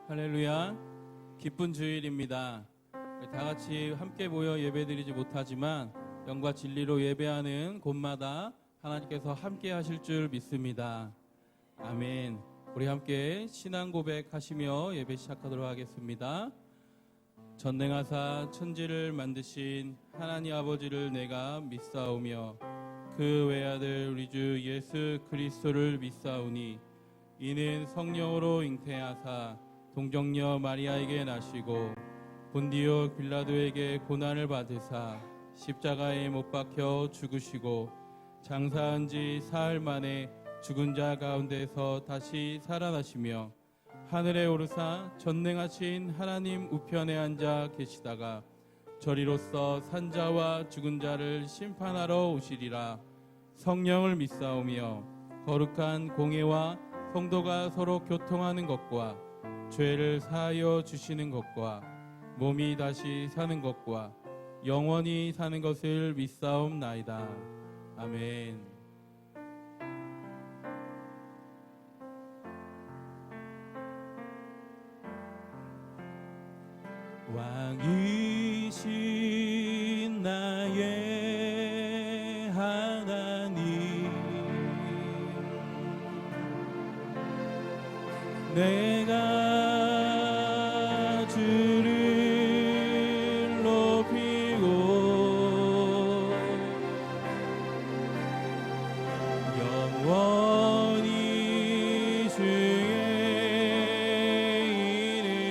할렐루야. 기쁜 주일입니다. 다 같이 함께 모여 예배드리지 못하지만 영과 진리로 예배하는 곳마다 하나님께서 함께 하실 줄 믿습니다. 아멘. 우리 함께 신앙 고백하시며 예배 시작하도록 하겠습니다. 전능하사 천지를 만드신 하나님 아버지를 내가 믿사오며 그 외아들 우리 주 예수 그리스도를 믿사오니 이는 성령으로 잉태하사 동정녀 마리아에게 나시고 본디오 빌라도에게 고난을 받으사 십자가에 못 박혀 죽으시고 장사한 지 사흘 만에 죽은 자 가운데서 다시 살아나시며 하늘에 오르사 전능하신 하나님 우편에 앉아 계시다가 저리로서 산자와 죽은 자를 심판하러 오시리라. 성령을 믿사오며 거룩한 공회와 성도가 서로 교통하는 것과 죄를 사하여 주시는 것과 몸이 다시 사는 것과 영원히 사는 것을 믿사옵나이다. 아멘. 왕이신 나의 하나님, 내가 주를 높이고 영원히 주의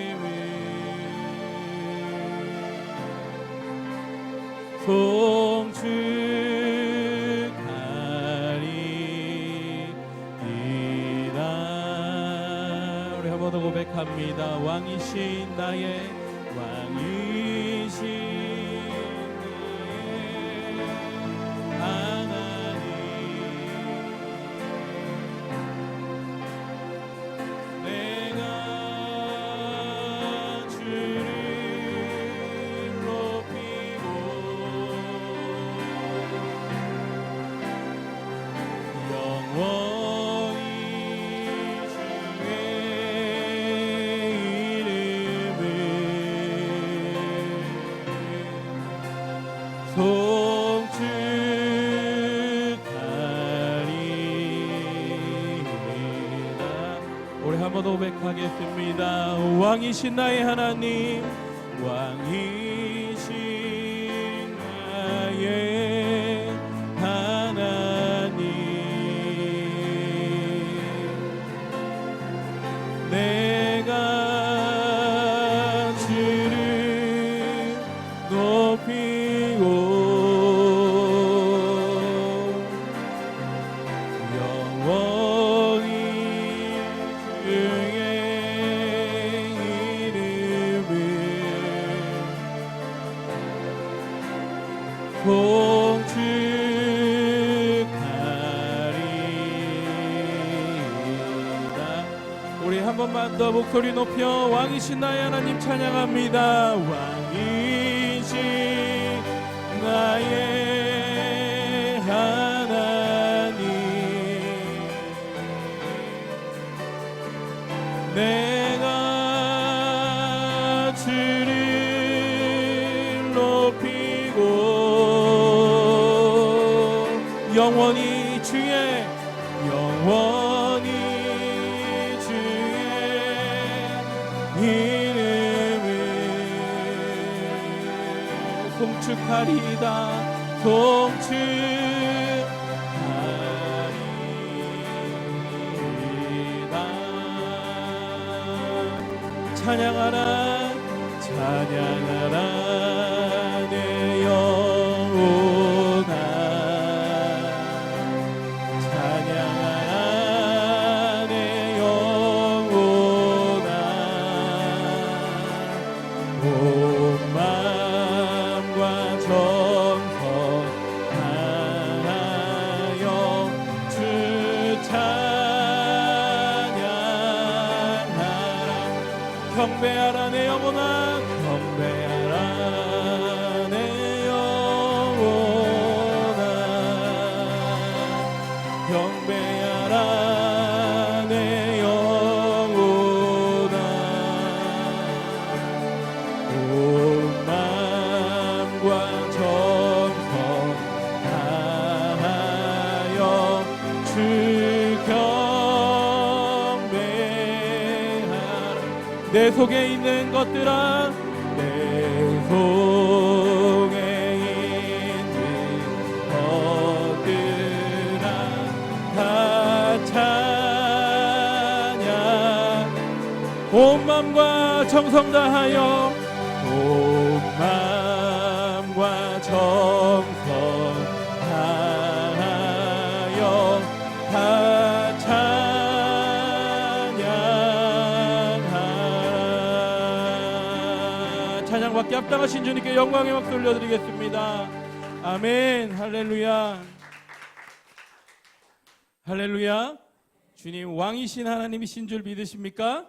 이름을 송축하리이다. 우리 한 번 더 고백합니다. 왕이신 나의 하나님, 내가 주를 높이고 영원히 주의 이름을 송축하리이다. 우리 한 번 더 고백하겠습니다. 왕이신 나의 하나님, 왕이신 나의 하나님, 내가 주를 높이고 영원히 주의 이름을 송축하리이다. 우리 한 번만 더 목소리 높여 왕이신 나의 하나님 찬양합니다. 왕이신 나의 하나님, 내가 주를 높이고 영원히 주의 이름을 송축하리이다. 송축하리이다. 찬양하라 찬양하라 내 영혼아, 찬양하라 내 영혼아, 온 마음과 정성 다하여 주 찬양하라. 경배하라 내 영혼아, 경배하라 내 영혼아, 경배하라 내 영혼아, 내 속에 있는 것들아 내 속에 있는 것들아 다 찬양 온 맘과 정성 다하여 온 맘과 정성 다하여 다 찬양하라. 찬양받기 합당하신 주님께 영광의 박수 올려드리겠습니다. 아멘. 할렐루야. 할렐루야. 주님 왕이신 하나님이신 줄 믿으십니까?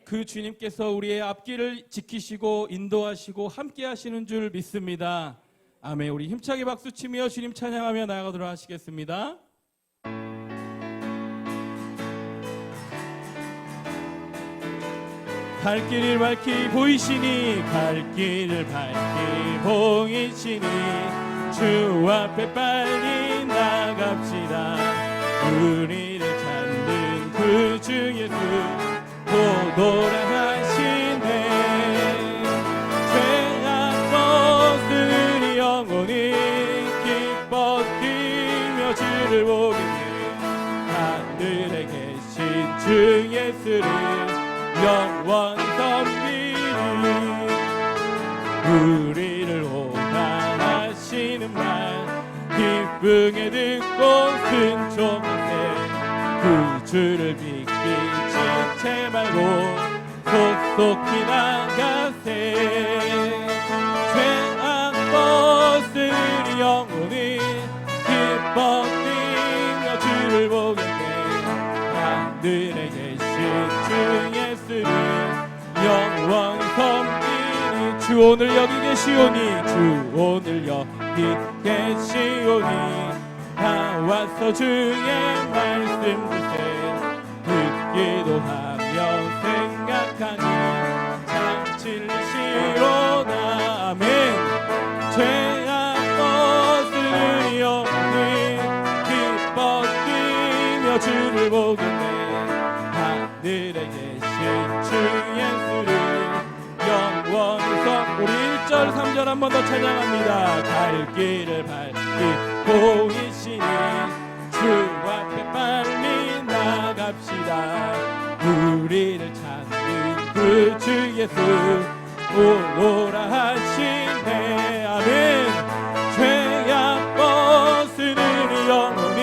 그 주님께서 우리의 앞길을 지키시고 인도하시고 함께 하시는 줄 믿습니다. 아멘. 우리 힘차게 박수치며 주님 찬양하며 나아가도록 하시겠습니다. 갈 길을 밝히 보이시니 갈 길을 밝히 보이시니 주 앞에 빨리 나갑시다. 우리를 찾는 그 주 예수 도돌아하시네. 죄악 벗으니 영원히 기뻐 뛰며 주를 보겠네. 하늘에 계신 주 예수를 영원히 섬기리. 우리를 오가하시는 말 기쁘게 듣고 순종하세. 그 주를 믿기 지체 말고 속속히 나가세. 죄악 벗으니 영원히 기뻐 뛰며 주를 보겠네. 하늘에 계신 주 예수를 영원히 섬기니. 주 오늘 여기 계시오니 주 오늘 여기 계시오니 다 와서 주의 말씀 듣세. 듣기도 하며 생각하니 참 진리시로다. 아멘. 죄악 벗으니 영원히 기뻐 뛰며 주를 보겠네. 하늘에 계신 주 예수를 영원히 우리 1절 3절 한 번 더 찬양합니다. 갈 길을 밝히 보이시니 주 앞에 빨리 나갑시다. 우리를 찾는 그 주 예수 오노라 하시네. 아멘. 죄악 벗으니 영원히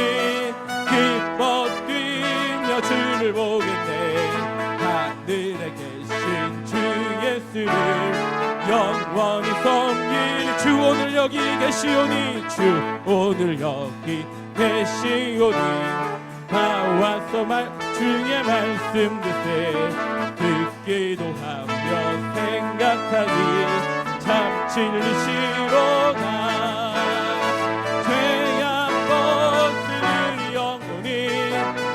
기뻐 뛰며 주를 보겠네. 하늘에 계신 주 예수를 영원히 섬길. 주 오늘 여기 계시오니 주 오늘 여기 계시오니 다 와서 주의 말씀 듣세. 듣기도 하며 생각하니 참 진리시로다. 죄악 벗으니 영원히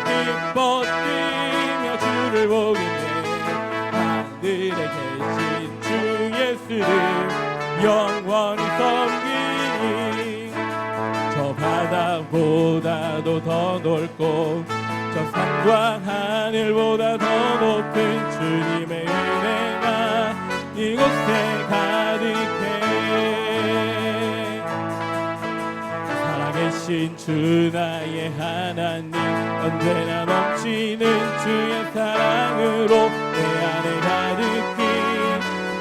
기뻐 뛰며 주를 보겠네. 하늘에 계신 주 예수를 영원히 섬기니. 저 바다보다도 더 넓고 저 산과 하늘보다 더 높은 주님의 은혜가 이곳에 가득해. 살아계신 주 나의 하나님 언제나 넘치는 주의 사랑으로 내 안에 가득히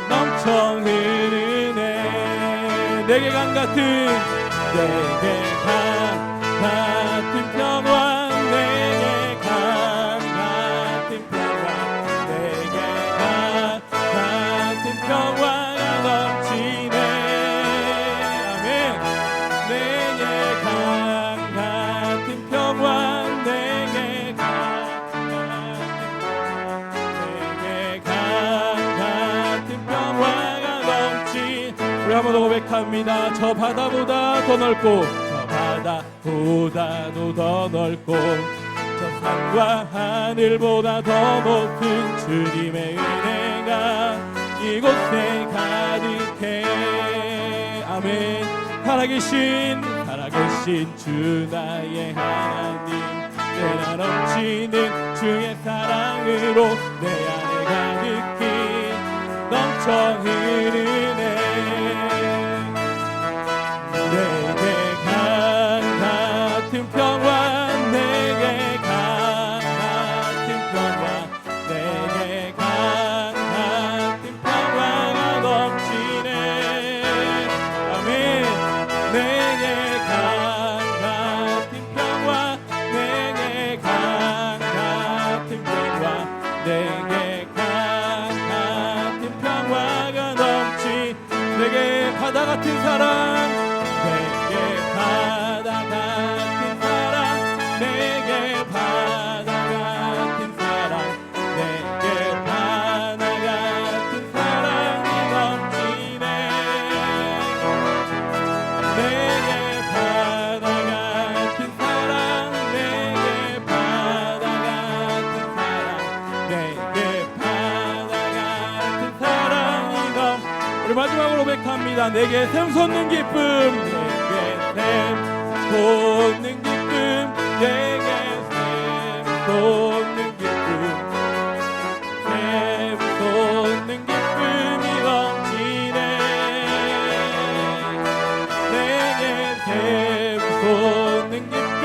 넘쳐 흐르네. 내게 강 같은 내게 강 같은 평화. 내게 강 같은 평화. 내게 강 같은 평화가 넘치네. 아멘. 내게 강 같은 평화. 내게 강 같은 평화가 넘치. 우리 한번 더 고백합니다. 저 바다보다 더 넓고 저 바다보다도 더 넓고 저 산과 하늘보다 더 높은 주님의 은혜가 이곳에 가득해. 아멘. 살아계신 주 나의 하나님 내나 넘치는 주의 사랑으로 내 안에 가득히 바다 같은 사랑, 내게 바다 같은 사랑, 내게 바다 같은 사랑, 내게 바다 같은 사랑이 넘치네. 내게 바다 같은 사랑, 내게 바다 같은 사랑, 내게 바다 같은 사랑이 넘. 우리 마지막으로 고백합니다. 내게 샘 솟는 기쁨, 내게 샘 솟는 기쁨, 내게 샘 솟는 기쁨, 샘 솟는 기쁨이 넘치네. 내게 샘 솟는 기쁨,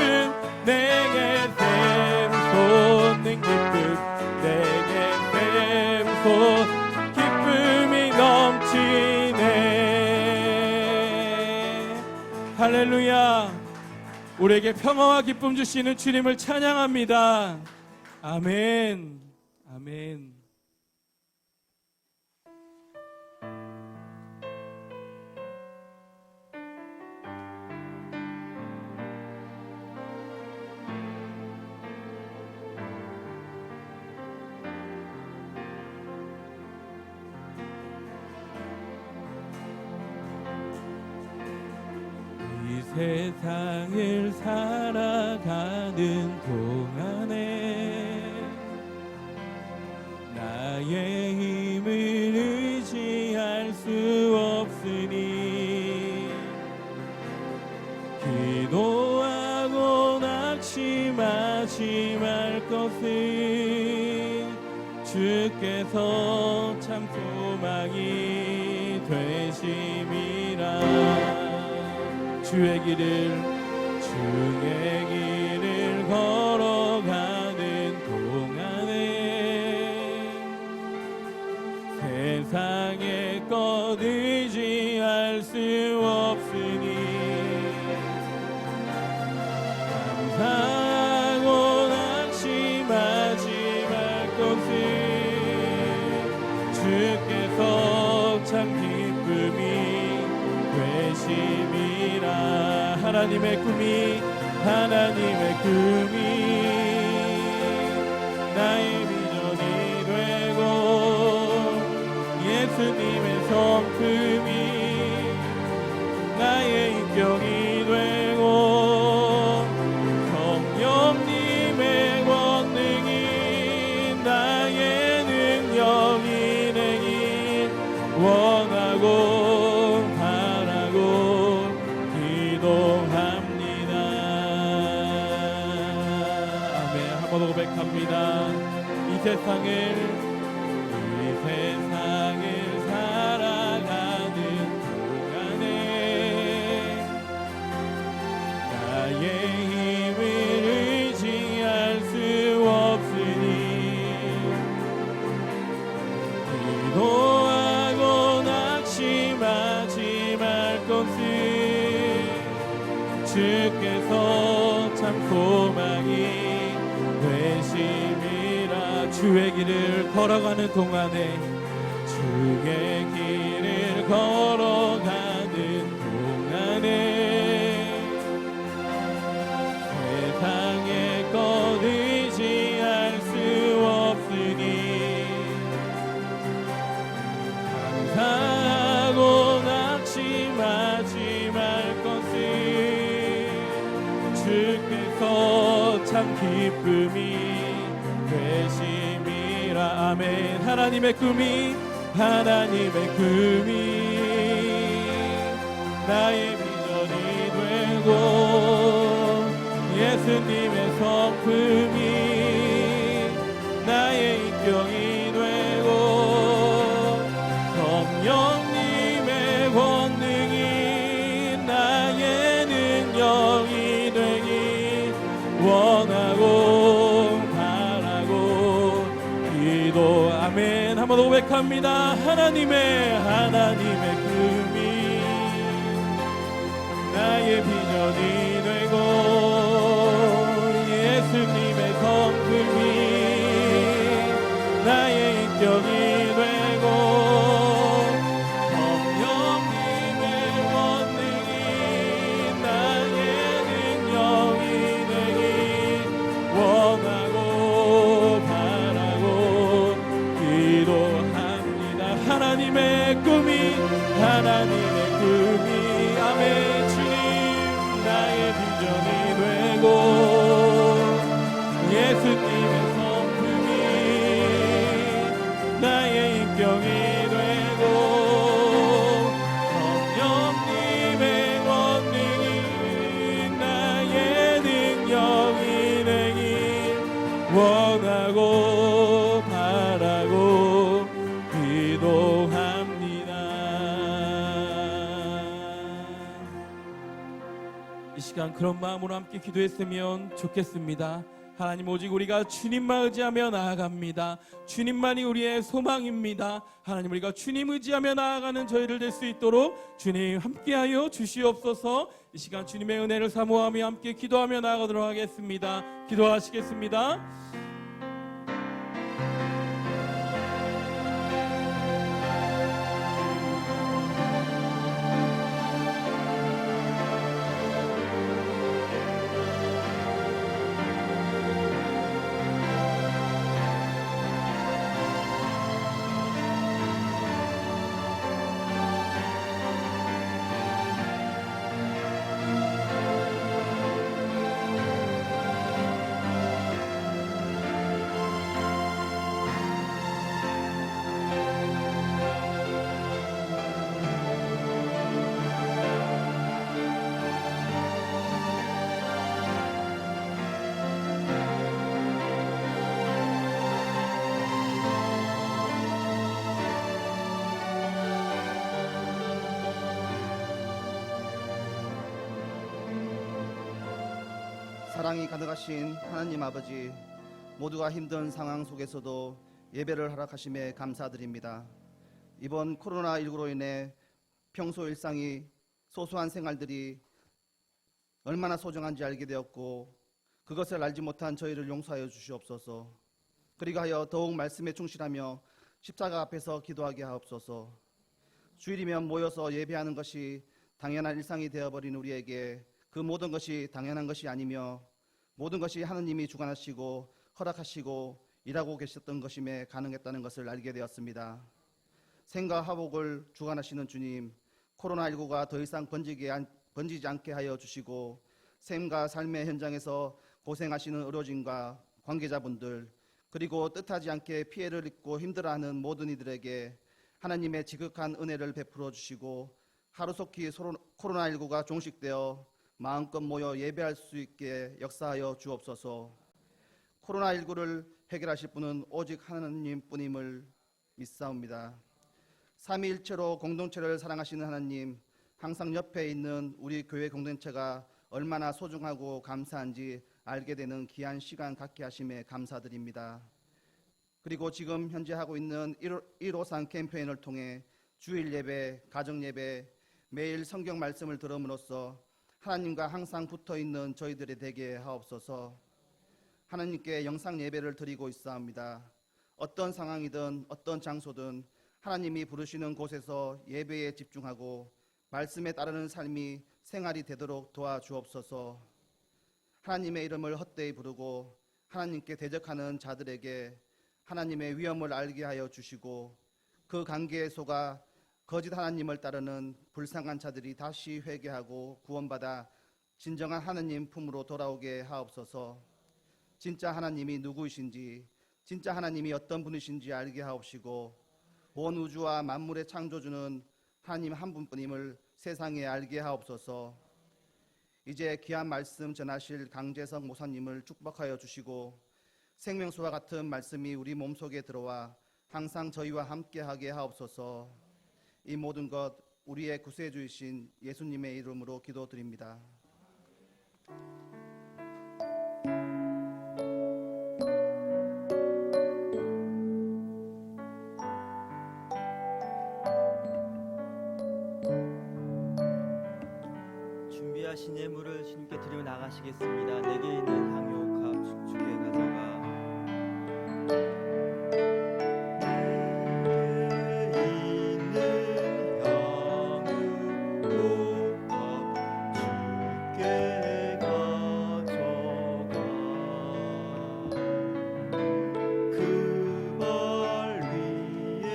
내게 샘 솟는 기쁨, 내게 샘 솟는 기쁨이 넘치네. 할렐루야. 우리에게 평화와 기쁨 주시는 주님을 찬양합니다. 아멘. 아멘. 이 세상을 살아가는 동안에 나의 힘을 의지할 수 없으니 기도하고 낙심하지 말 것은 주께서 참 소망이 되심이라. 주의 길을 걸어가는 동안에 세상의 것 의지할 수 없으니 감사하고 낙심하지 말 것은 주께서 참 기쁨이 되심이라. 하나님의 꿈이 나의 비전이 되고 예수님의 성품이 나의 인격이 되고 성령님의 권능이 나의 능력이 되길 원하고 고백합니다. 이 세상을 살아가는 동안에 나의 힘을 의지할 수 없으니 기도하고 낙심하지 말 것은 주께서 참 소망이 되심이라. 주의 길을 걸어가는 동안에 세상의 것 의지할 수 없으니 감사하고 낙심하지 말 것은 주께서 참 기쁨이 되심이라. 아멘. 하나님의 꿈이 나의 비전이 되고 예수님의 성품이 나의 인격이 되고 성령님의 권능이 나의 능력이 되길 원하고 바라고 기도. 아멘. 한번 고백합니다. 하나님의 꿈이 나의 비전이 되고 예수님의 성품이 나의 인격이 되고 성령님의 하나님의 꿈이 아멘. 주님 나의 비전이 되고 예수님의 성품이 나의 인격이 되고 성령님의 권능이 나의 능력이 되길 원하고 바라고 기도합니다. 이 시간 그런 마음으로 함께 기도했으면 좋겠습니다. 하나님, 오직 우리가 주님만 의지하며 나아갑니다. 주님만이 우리의 소망입니다. 하나님, 우리가 주님 의지하며 나아가는 저희를 될 수 있도록 주님 함께하여 주시옵소서. 이 시간 주님의 은혜를 사모하며 함께 기도하며 나아가도록 하겠습니다. 기도하시겠습니다. 사랑이 가득하신 하나님 아버지, 모두가 힘든 상황 속에서도 예배를 허락하심에 감사드립니다. 이번 코로나19로 인해 평소 일상이 소소한 생활들이 얼마나 소중한지 알게 되었고, 그것을 알지 못한 저희를 용서하여 주시옵소서. 그리고 하여 더욱 말씀에 충실하며 십자가 앞에서 기도하게 하옵소서. 주일이면 모여서 예배하는 것이 당연한 일상이 되어버린 우리에게 그 모든 것이 당연한 것이 아니며 모든 것이 하느님이 주관하시고 허락하시고 일하고 계셨던 것임에 가능했다는 것을 알게 되었습니다. 생과 화복을 주관하시는 주님, 코로나19가 더 이상 번지지 않게 하여 주시고 생과 삶의 현장에서 고생하시는 의료진과 관계자분들, 그리고 뜻하지 않게 피해를 입고 힘들어하는 모든 이들에게 하나님의 지극한 은혜를 베풀어 주시고 하루속히 코로나19가 종식되어 마음껏 모여 예배할 수 있게 역사하여 주옵소서. 코로나19를 해결하실 분은 오직 하나님뿐임을 믿사옵니다. 삼위일체로 공동체를 사랑하시는 하나님, 항상 옆에 있는 우리 교회 공동체가 얼마나 소중하고 감사한지 알게 되는 귀한 시간 갖게 하심에 감사드립니다. 그리고 지금 현재 하고 있는 153 캠페인을 통해 주일 예배, 가정 예배, 매일 성경 말씀을 들음으로써 하나님과 항상 붙어있는 저희들이 되게 하옵소서. 하나님께 영상 예배를 드리고 있사옵니다. 어떤 상황이든 어떤 장소든 하나님이 부르시는 곳에서 예배에 집중하고 말씀에 따르는 삶이 생활이 되도록 도와주옵소서. 하나님의 이름을 헛되이 부르고 하나님께 대적하는 자들에게 하나님의 위엄을 알게 하여 주시고 그 관계에 속아 거짓 하나님을 따르는 불쌍한 자들이 다시 회개하고 구원받아 진정한 하나님 품으로 돌아오게 하옵소서. 진짜 하나님이 누구이신지, 진짜 하나님이 어떤 분이신지 알게 하옵시고 온 우주와 만물의 창조주는 하나님 한 분뿐임을 세상에 알게 하옵소서. 이제 귀한 말씀 전하실 강재석 목사님을 축복하여 주시고 생명수와 같은 말씀이 우리 몸속에 들어와 항상 저희와 함께하게 하옵소서. 이 모든 것 우리의 구세주이신 예수님의 이름으로 기도드립니다. 준비하신 예물을 주님께 드리며 나가시겠습니다. 내게 있는 향유 값 주께 가져가. 그 말 위에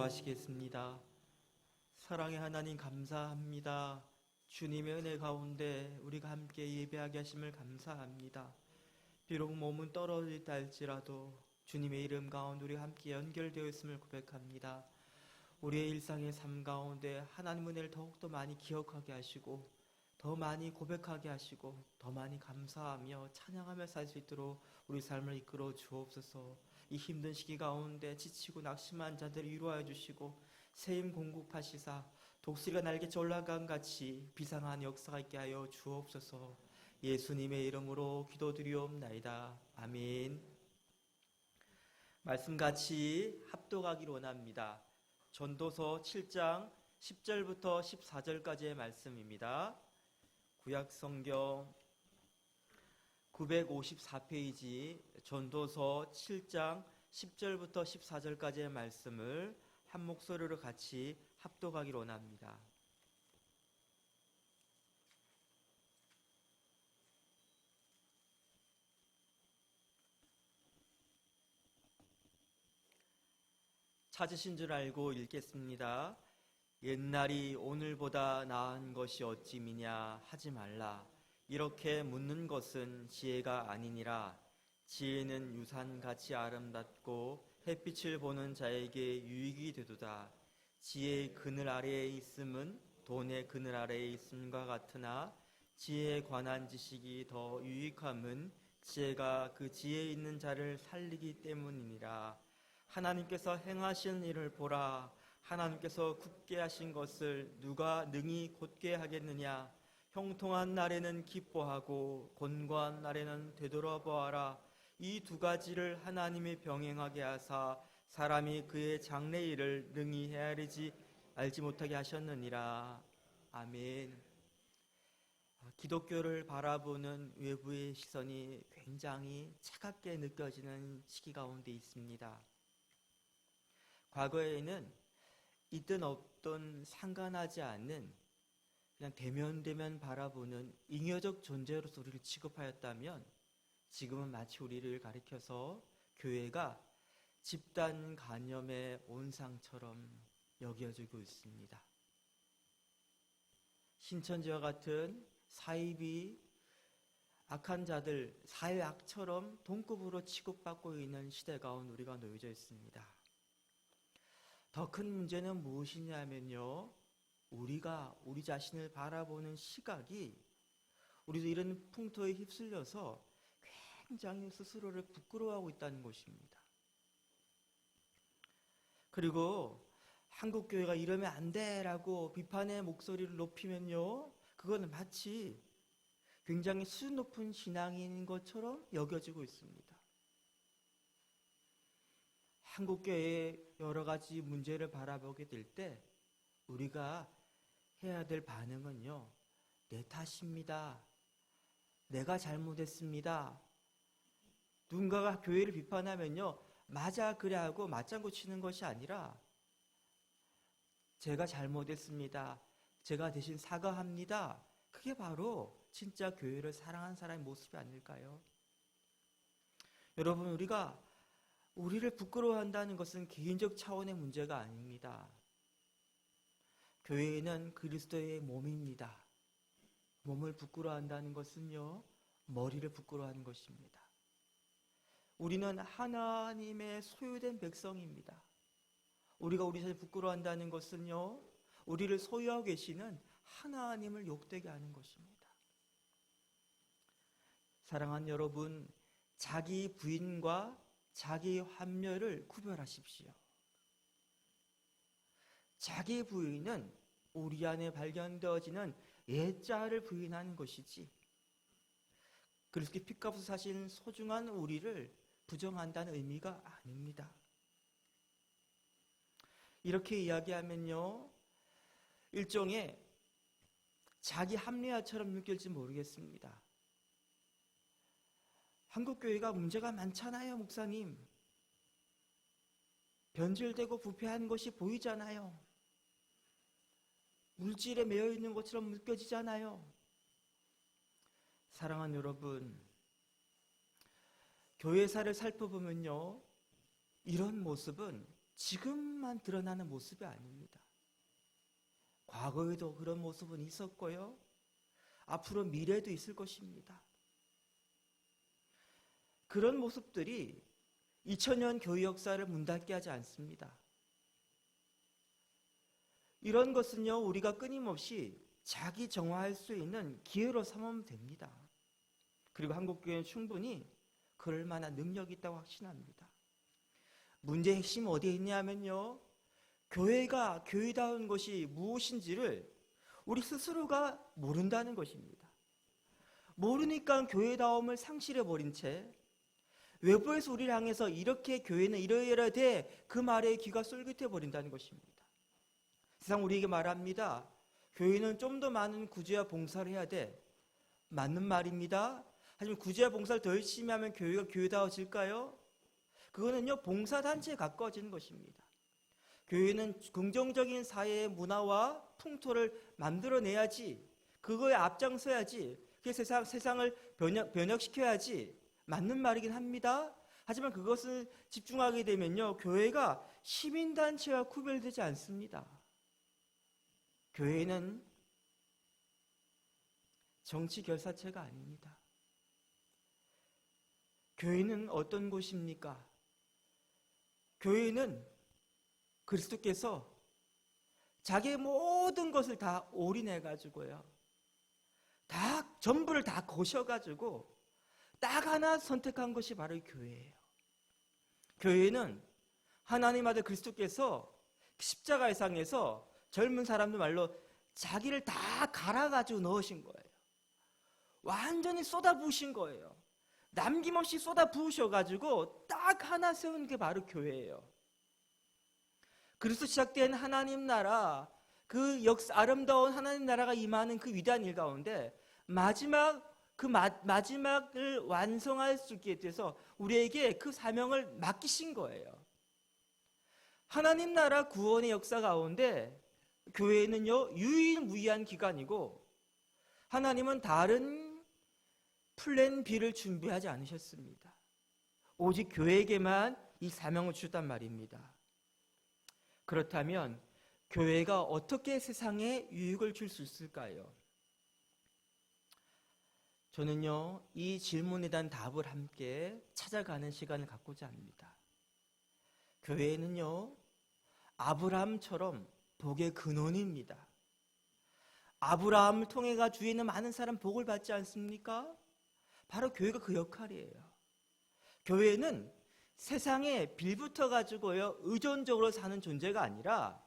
기도하시겠습니다. 사랑의 하나님 감사합니다. 주님의 은혜 가운데 우리가 함께 예배하게 하심을 감사합니다. 비록 몸은 떨어져 있다 할지라도 주님의 이름 가운데 우리가 함께 연결되어 있음을 고백합니다. 우리의 일상의 삶 가운데 하나님 은혜를 더욱더 많이 기억하게 하시고 더 많이 고백하게 하시고 더 많이 감사하며 찬양하며 살 수 있도록 우리 삶을 이끌어 주옵소서. 이 힘든 시기 가운데 지치고 낙심한 자들을 위로하여 주시고 새힘 공급하시사 독수리가 날개쳐 올라간 같이 비상한 역사가 있게 하여 주옵소서. 예수님의 이름으로 기도드리옵나이다. 아멘. 말씀 같이 합독하기를 원합니다. 전도서 7장 10절부터 14절까지의 말씀입니다. 구약성경 954페이지 전도서 7장 10절부터 14절까지의 말씀을 한 목소리로 같이 합독하기를 원합니다. 찾으신 줄 알고 읽겠습니다. 옛날이 오늘보다 나은 것이 어찌미냐 하지 말라. 이렇게 묻는 것은 지혜가 아니니라. 지혜는 유산같이 아름답고 햇빛을 보는 자에게 유익이 되도다. 지혜의 그늘 아래에 있음은 돈의 그늘 아래에 있음과 같으나 지혜에 관한 지식이 더 유익함은 지혜가 그 지혜 있는 자를 살리기 때문이니라. 하나님께서 행하신 일을 보라. 하나님께서 굳게 하신 것을 누가 능히 곧게 하겠느냐. 형통한 날에는 기뻐하고 곤고한 날에는 되돌아보아라. 이 두 가지를 하나님이 병행하게 하사 사람이 그의 장래일을 능히 헤아리지 알지 못하게 하셨느니라. 아멘. 기독교를 바라보는 외부의 시선이 굉장히 차갑게 느껴지는 시기 가운데 있습니다. 과거에는 있든 없든 상관하지 않는 그냥 대면대면 바라보는 잉여적 존재로서 우리를 취급하였다면 지금은 마치 우리를 가리켜서 교회가 집단 간염의 온상처럼 여겨지고 있습니다. 신천지와 같은 사이비 악한 자들, 사회 악처럼 동급으로 취급받고 있는 시대 가운데 우리가 놓여져 있습니다. 더 큰 문제는 무엇이냐면요, 우리가 우리 자신을 바라보는 시각이 우리도 이런 풍토에 휩쓸려서 굉장히 스스로를 부끄러워하고 있다는 것입니다. 그리고 한국교회가 이러면 안 돼라고 비판의 목소리를 높이면요, 그거는 마치 굉장히 수준 높은 신앙인 것처럼 여겨지고 있습니다. 한국교회의 여러 가지 문제를 바라보게 될 때 우리가 해야 될 반응은요, 내 탓입니다. 내가 잘못했습니다. 누군가가 교회를 비판하면요, 맞아 그래 하고 맞장구 치는 것이 아니라 제가 잘못했습니다. 제가 대신 사과합니다. 그게 바로 진짜 교회를 사랑하는 사람의 모습이 아닐까요? 여러분, 우리를 부끄러워한다는 것은 개인적 차원의 문제가 아닙니다. 교회는 그리스도의 몸입니다. 몸을 부끄러워한다는 것은요, 머리를 부끄러워하는 것입니다. 우리는 하나님의 소유된 백성입니다. 우리가 우리 자신을 부끄러워한다는 것은요, 우리를 소유하고 계시는 하나님을 욕되게 하는 것입니다. 사랑하는 여러분, 자기 부인과 자기 환멸을 구별하십시오. 자기 부인은 우리 안에 발견되어지는 옛자를 부인하는 것이지, 그리스도의 피값을 사신 소중한 우리를 부정한다는 의미가 아닙니다. 이렇게 이야기하면요, 일종의 자기 합리화처럼 느낄지 모르겠습니다. 한국교회가 문제가 많잖아요, 목사님. 변질되고 부패한 것이 보이잖아요. 물질에 매여 있는 것처럼 느껴지잖아요. 사랑하는 여러분, 교회사를 살펴보면요, 이런 모습은 지금만 드러나는 모습이 아닙니다. 과거에도 그런 모습은 있었고요. 앞으로 미래도 있을 것입니다. 그런 모습들이 2000년 교회 역사를 문닫게 하지 않습니다. 이런 것은요, 우리가 끊임없이 자기 정화할 수 있는 기회로 삼으면 됩니다. 그리고 한국교회는 충분히 그럴 만한 능력이 있다고 확신합니다. 문제의 핵심은 어디에 있냐면요, 교회가 교회다운 것이 무엇인지를 우리 스스로가 모른다는 것입니다. 모르니까 교회다움을 상실해버린 채 외부에서 우리를 향해서 이렇게 교회는 이러이러야 돼, 그 말에 귀가 쏠깃해버린다는 것입니다. 세상 우리에게 말합니다. 교회는 좀 더 많은 구제와 봉사를 해야 돼. 맞는 말입니다. 하지만 구제와 봉사를 더 열심히 하면 교회가 교회다워질까요? 그거는요, 봉사단체에 가까워지는 것입니다. 교회는 긍정적인 사회의 문화와 풍토를 만들어내야지, 그거에 앞장서야지, 그게 세상을 변혁시켜야지, 맞는 말이긴 합니다. 하지만 그것을 집중하게 되면요, 교회가 시민단체와 구별되지 않습니다. 교회는 정치 결사체가 아닙니다. 교회는 어떤 곳입니까? 교회는 그리스도께서 자기의 모든 것을 다 올인해가지고요, 전부를 다 거셔가지고 딱 하나 선택한 것이 바로 교회예요. 교회는 하나님 아들 그리스도께서 십자가의 상에서 젊은 사람들 말로 자기를 다 갈아가지고 넣으신 거예요. 완전히 쏟아부으신 거예요. 남김없이 쏟아부으셔가지고 딱 하나 세운 게 바로 교회예요. 그리스도 시작된 하나님 나라, 그 아름다운 하나님 나라가 임하는 그 위대한 일 가운데 마지막을 완성할 수 있게 돼서 우리에게 그 사명을 맡기신 거예요. 하나님 나라 구원의 역사 가운데 교회는요, 유일무이한 기관이고, 하나님은 다른 플랜 B를 준비하지 않으셨습니다. 오직 교회에게만 이 사명을 주셨단 말입니다. 그렇다면 교회가 어떻게 세상에 유익을 줄 수 있을까요? 저는요, 이 질문에 대한 답을 함께 찾아가는 시간을 갖고자 합니다. 교회는요, 아브라함처럼 복의 근원입니다. 아브라함을 통해가 주위에 있는 많은 사람 복을 받지 않습니까? 바로 교회가 그 역할이에요. 교회는 세상에 빌붙어 가지고요, 의존적으로 사는 존재가 아니라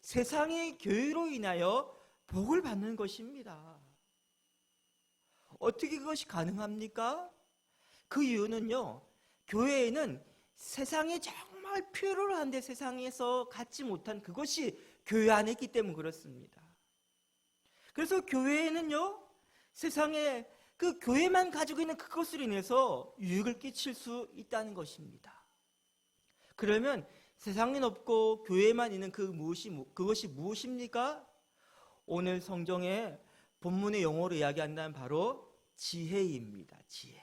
세상의 교회로 인하여 복을 받는 것입니다. 어떻게 그것이 가능합니까? 그 이유는요, 교회에는 세상에 정말 필요로 한데 세상에서 갖지 못한 그것이 교회 안에 있기 때문에 그렇습니다. 그래서 교회에는요, 세상에 그 교회만 가지고 있는 그것으로 인해서 유익을 끼칠 수 있다는 것입니다. 그러면 세상엔 없고 교회만 있는 그것이 무엇입니까? 오늘 성경의 본문의 영어로 이야기한다면 바로 지혜입니다. 지혜.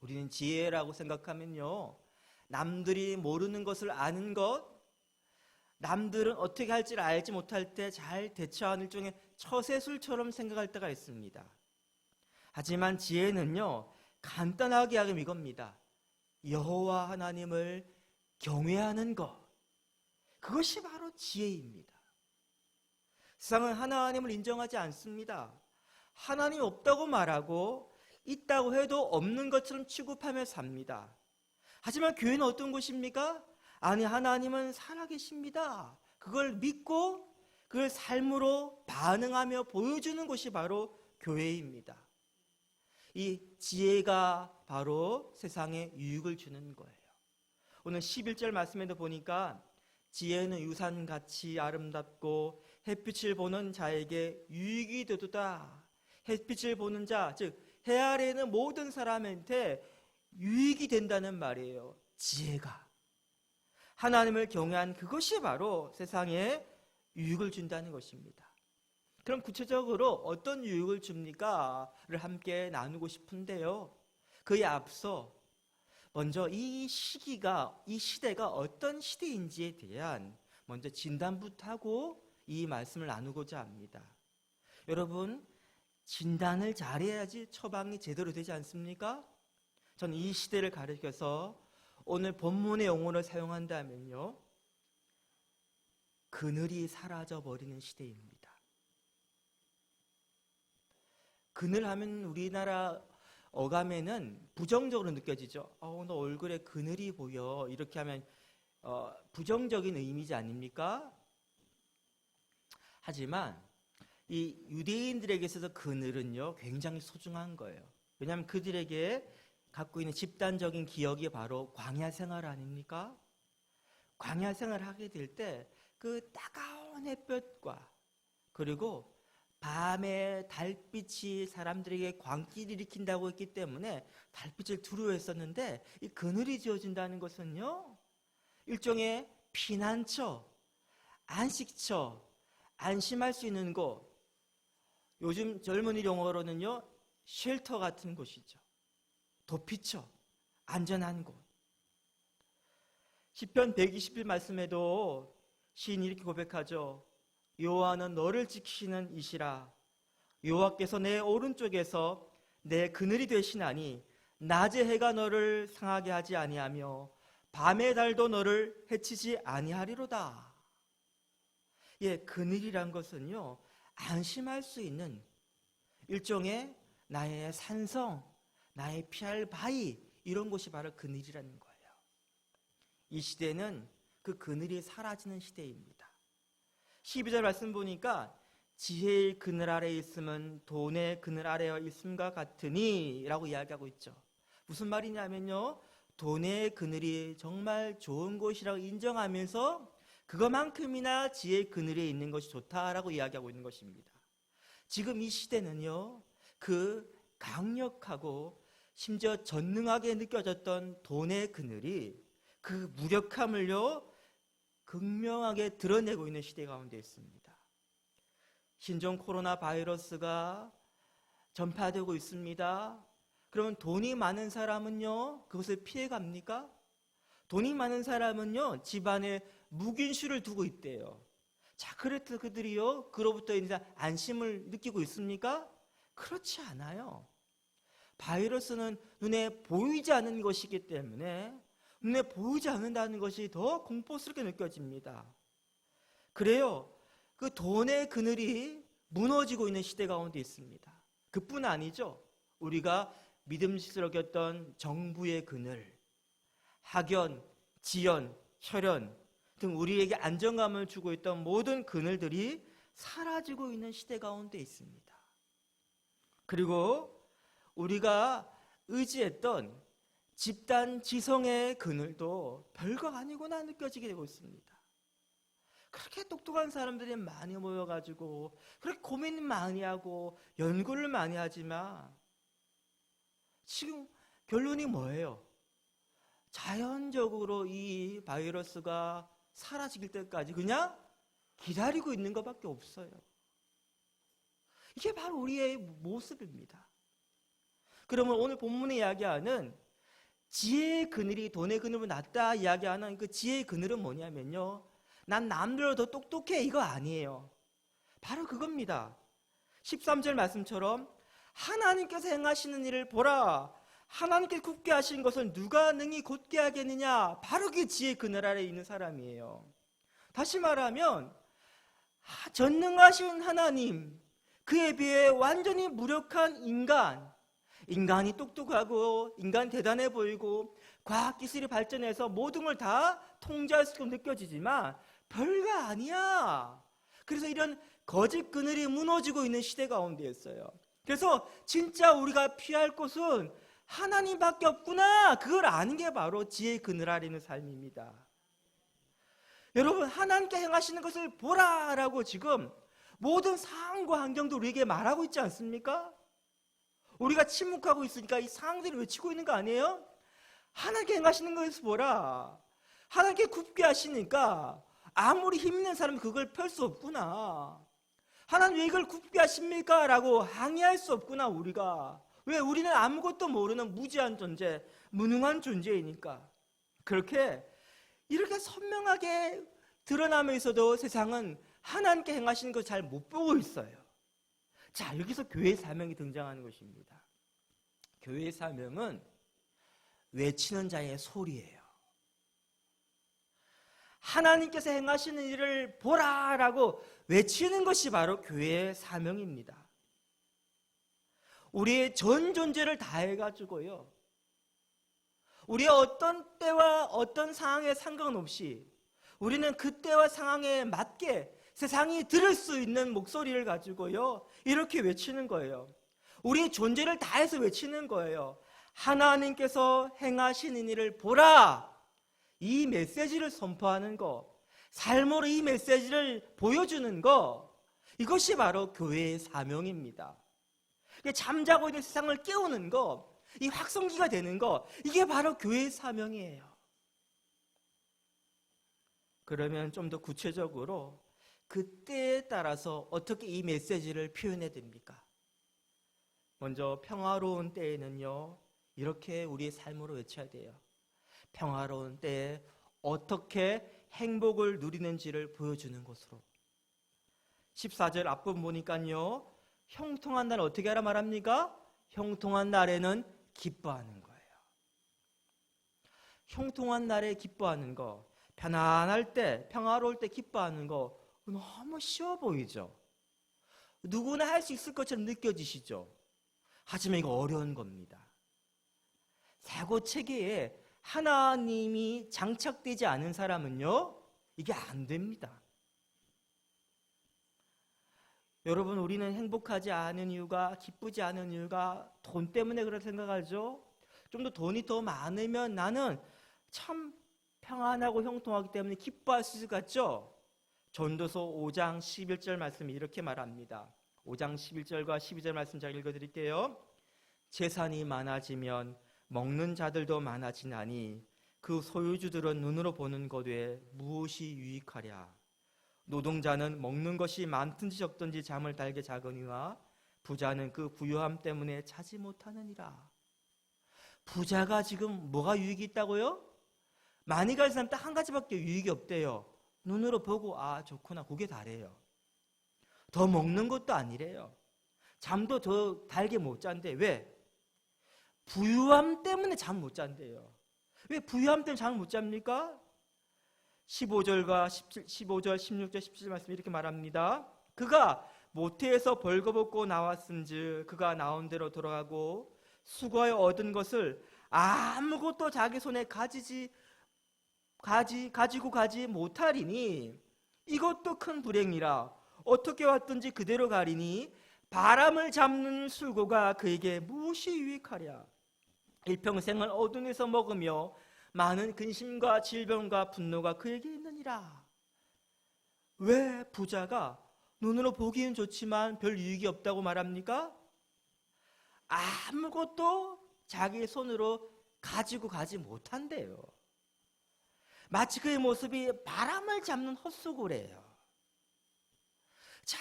우리는 지혜라고 생각하면요, 남들이 모르는 것을 아는 것, 남들은 어떻게 할지를 알지 못할 때 잘 대처하는 일종의 처세술처럼 생각할 때가 있습니다. 하지만 지혜는요, 간단하게 하면 이겁니다. 여호와 하나님을 경외하는 것, 그것이 바로 지혜입니다. 세상은 하나님을 인정하지 않습니다. 하나님이 없다고 말하고 있다고 해도 없는 것처럼 취급하며 삽니다. 하지만 교회는 어떤 곳입니까? 아니, 하나님은 살아계십니다. 그걸 믿고 그걸 삶으로 반응하며 보여주는 것이 바로 교회입니다. 이 지혜가 바로 세상에 유익을 주는 거예요. 오늘 11절 말씀에도 보니까 지혜는 유산같이 아름답고 햇빛을 보는 자에게 유익이 되도다. 햇빛을 보는 자, 즉 해 아래에 있는 모든 사람한테 유익이 된다는 말이에요. 지혜가. 하나님을 경외한 그것이 바로 세상에 유익을 준다는 것입니다. 그럼 구체적으로 어떤 유익을 줍니까?를 함께 나누고 싶은데요. 그에 앞서 먼저 이 시대가 어떤 시대인지에 대한 먼저 진단부터 하고 이 말씀을 나누고자 합니다. 여러분, 진단을 잘해야지 처방이 제대로 되지 않습니까? 저는 이 시대를 가리켜서 오늘 본문의 용어를 사용한다면요, 그늘이 사라져버리는 시대입니다. 그늘 하면 우리나라 어감에는 부정적으로 느껴지죠. 너 얼굴에 그늘이 보여. 이렇게 하면 부정적인 의미지 아닙니까? 하지만 이 유대인들에게 있어서 그늘은요, 굉장히 소중한 거예요. 왜냐하면 그들에게 갖고 있는 집단적인 기억이 바로 광야 생활 아닙니까? 광야 생활을 하게 될 때 그 따가운 햇볕과 그리고 밤에 달빛이 사람들에게 광기를 일으킨다고 했기 때문에 달빛을 두려워했었는데, 이 그늘이 지어진다는 것은요, 일종의 피난처, 안식처, 안심할 수 있는 곳, 요즘 젊은이 용어로는요, 쉘터 같은 곳이죠. 도피처, 안전한 곳. 시편 120편 말씀에도 시인이 이렇게 고백하죠. 여호와는 너를 지키시는 이시라. 여호와께서 내 오른쪽에서 내 그늘이 되시나니 낮의 해가 너를 상하게 하지 아니하며 밤의 달도 너를 해치지 아니하리로다. 예, 그늘이란 것은요, 안심할 수 있는 일종의 나의 산성, 나의 피할 바위, 이런 곳이 바로 그늘이라는 거예요. 이 시대는 그 그늘이 사라지는 시대입니다. 12절 말씀 보니까 지혜의 그늘 아래에 있으면 돈의 그늘 아래에 있음과 같으니 라고 이야기하고 있죠. 무슨 말이냐면요, 돈의 그늘이 정말 좋은 곳이라고 인정하면서 그것만큼이나 지혜의 그늘에 있는 것이 좋다라고 이야기하고 있는 것입니다. 지금 이 시대는요, 그 강력하고 심지어 전능하게 느껴졌던 돈의 그늘이 그 무력함을요, 극명하게 드러내고 있는 시대 가운데 있습니다. 신종 코로나 바이러스가 전파되고 있습니다. 그러면 돈이 많은 사람은요, 그것을 피해갑니까? 돈이 많은 사람은요, 집안에 묵인수를 두고 있대요. 자, 그래서 그들이요, 그로부터 이제 안심을 느끼고 있습니까? 그렇지 않아요. 바이러스는 눈에 보이지 않는 것이기 때문에 눈에 보이지 않는다는 것이 더 공포스럽게 느껴집니다. 그래요, 그 돈의 그늘이 무너지고 있는 시대 가운데 있습니다. 그뿐 아니죠. 우리가 믿음직스럽게 여겼던 정부의 그늘, 학연, 지연, 혈연 등 우리에게 안정감을 주고 있던 모든 그늘들이 사라지고 있는 시대 가운데 있습니다. 그리고 우리가 의지했던 집단 지성의 그늘도 별거 아니구나 느껴지게 되고 있습니다. 그렇게 똑똑한 사람들이 많이 모여가지고 그렇게 고민 많이 하고 연구를 많이 하지만 지금 결론이 뭐예요? 자연적으로 이 바이러스가 사라질 때까지 그냥 기다리고 있는 것밖에 없어요. 이게 바로 우리의 모습입니다. 그러면 오늘 본문에 이야기하는 지혜의 그늘이 돈의 그늘보다 낫다 이야기하는 그 지혜의 그늘은 뭐냐면요, 난 남들보다 더 똑똑해, 이거 아니에요. 바로 그겁니다. 13절 말씀처럼 하나님께서 행하시는 일을 보라. 하나님께서 굳게 하신 것을 누가 능히 곧게 하겠느냐. 바로 그 지혜의 그늘 아래에 있는 사람이에요. 다시 말하면 전능하신 하나님, 그에 비해 완전히 무력한 인간이 똑똑하고 인간 대단해 보이고 과학기술이 발전해서 모든 걸 다 통제할 수 있게 느껴지지만 별거 아니야. 그래서 이런 거짓 그늘이 무너지고 있는 시대 가운데 있어요. 그래서 진짜 우리가 피할 곳은 하나님밖에 없구나, 그걸 아는 게 바로 지혜의 그늘 아래 있는 삶입니다. 여러분, 하나님께 행하시는 것을 보라라고 지금 모든 상황과 환경도 우리에게 말하고 있지 않습니까? 우리가 침묵하고 있으니까 이 상황들을 외치고 있는 거 아니에요? 하나님께 행하시는 것을 보라. 하나님께 굽게 하시니까 아무리 힘 있는 사람은 그걸 펼 수 없구나. 하나님 왜 이걸 굽게 하십니까? 라고 항의할 수 없구나, 우리가. 왜? 우리는 아무것도 모르는 무지한 존재, 무능한 존재이니까. 그렇게 이렇게 선명하게 드러나면서도 세상은 하나님께 행하시는 걸 잘 못 보고 있어요. 자, 여기서 교회의 사명이 등장하는 것입니다. 교회의 사명은 외치는 자의 소리예요. 하나님께서 행하시는 일을 보라라고 외치는 것이 바로 교회의 사명입니다. 우리의 전 존재를 다해가지고요, 우리의 어떤 때와 어떤 상황에 상관없이 우리는 그때와 상황에 맞게 세상이 들을 수 있는 목소리를 가지고요, 이렇게 외치는 거예요. 우리의 존재를 다해서 외치는 거예요. 하나님께서 행하시는 일을 보라! 이 메시지를 선포하는 거, 삶으로 이 메시지를 보여주는 거, 이것이 바로 교회의 사명입니다. 잠자고 있는 세상을 깨우는 거, 이 확성기가 되는 거, 이게 바로 교회의 사명이에요. 그러면 좀 더 구체적으로 그때에 따라서 어떻게 이 메시지를 표현해야 됩니까? 먼저 평화로운 때에는요, 이렇게 우리의 삶으로 외쳐야 돼요. 평화로운 때에 어떻게 행복을 누리는지를 보여주는 것으로. 14절 앞부분 보니까요, 형통한 날 어떻게 하라 말합니까? 형통한 날에는 기뻐하는 거예요. 형통한 날에 기뻐하는 거, 편안할 때, 평화로울 때 기뻐하는 거 너무 쉬워 보이죠? 누구나 할 수 있을 것처럼 느껴지시죠? 하지만 이거 어려운 겁니다. 사고체계에 하나님이 장착되지 않은 사람은요, 이게 안 됩니다. 여러분, 우리는 행복하지 않은 이유가, 기쁘지 않은 이유가 돈 때문에 그렇게 생각하죠? 좀 더 돈이 더 많으면 나는 참 평안하고 형통하기 때문에 기뻐할 수 있을 것 같죠? 전도서 5장 11절 말씀이 이렇게 말합니다. 5장 11절과 12절 말씀 제가 읽어드릴게요. 재산이 많아지면 먹는 자들도 많아지나니 그 소유주들은 눈으로 보는 것 외에 무엇이 유익하랴. 노동자는 먹는 것이 많든지 적든지 잠을 달게 자거니와 부자는 그 부유함 때문에 차지 못하느니라. 부자가 지금 뭐가 유익이 있다고요? 많이 가진 사람 딱 한 가지밖에 유익이 없대요. 눈으로 보고 아 좋구나, 그게 다래요. 더 먹는 것도 아니래요. 잠도 더 달게 못 잔대. 왜? 부유함 때문에 잠 못 잔대요. 왜 부유함 때문에 잠을 못 잡니까? 15절과 15절, 16절, 17절 말씀 이렇게 말합니다. 그가 모태에서 벌거벗고 나왔은즉 그가 나온 대로 돌아가고 수고하여 얻은 것을 아무것도 자기 손에 가지고 가지 못하리니 이것도 큰 불행이라. 어떻게 왔든지 그대로 가리니 바람을 잡는 술고가 그에게 무엇이 유익하랴. 일평생을 어둠에서 먹으며 많은 근심과 질병과 분노가 그에게 있느니라. 왜 부자가 눈으로 보기엔 좋지만 별 유익이 없다고 말합니까? 아무것도 자기 손으로 가지고 가지 못한대요. 마치 그의 모습이 바람을 잡는 헛수고래요. 자,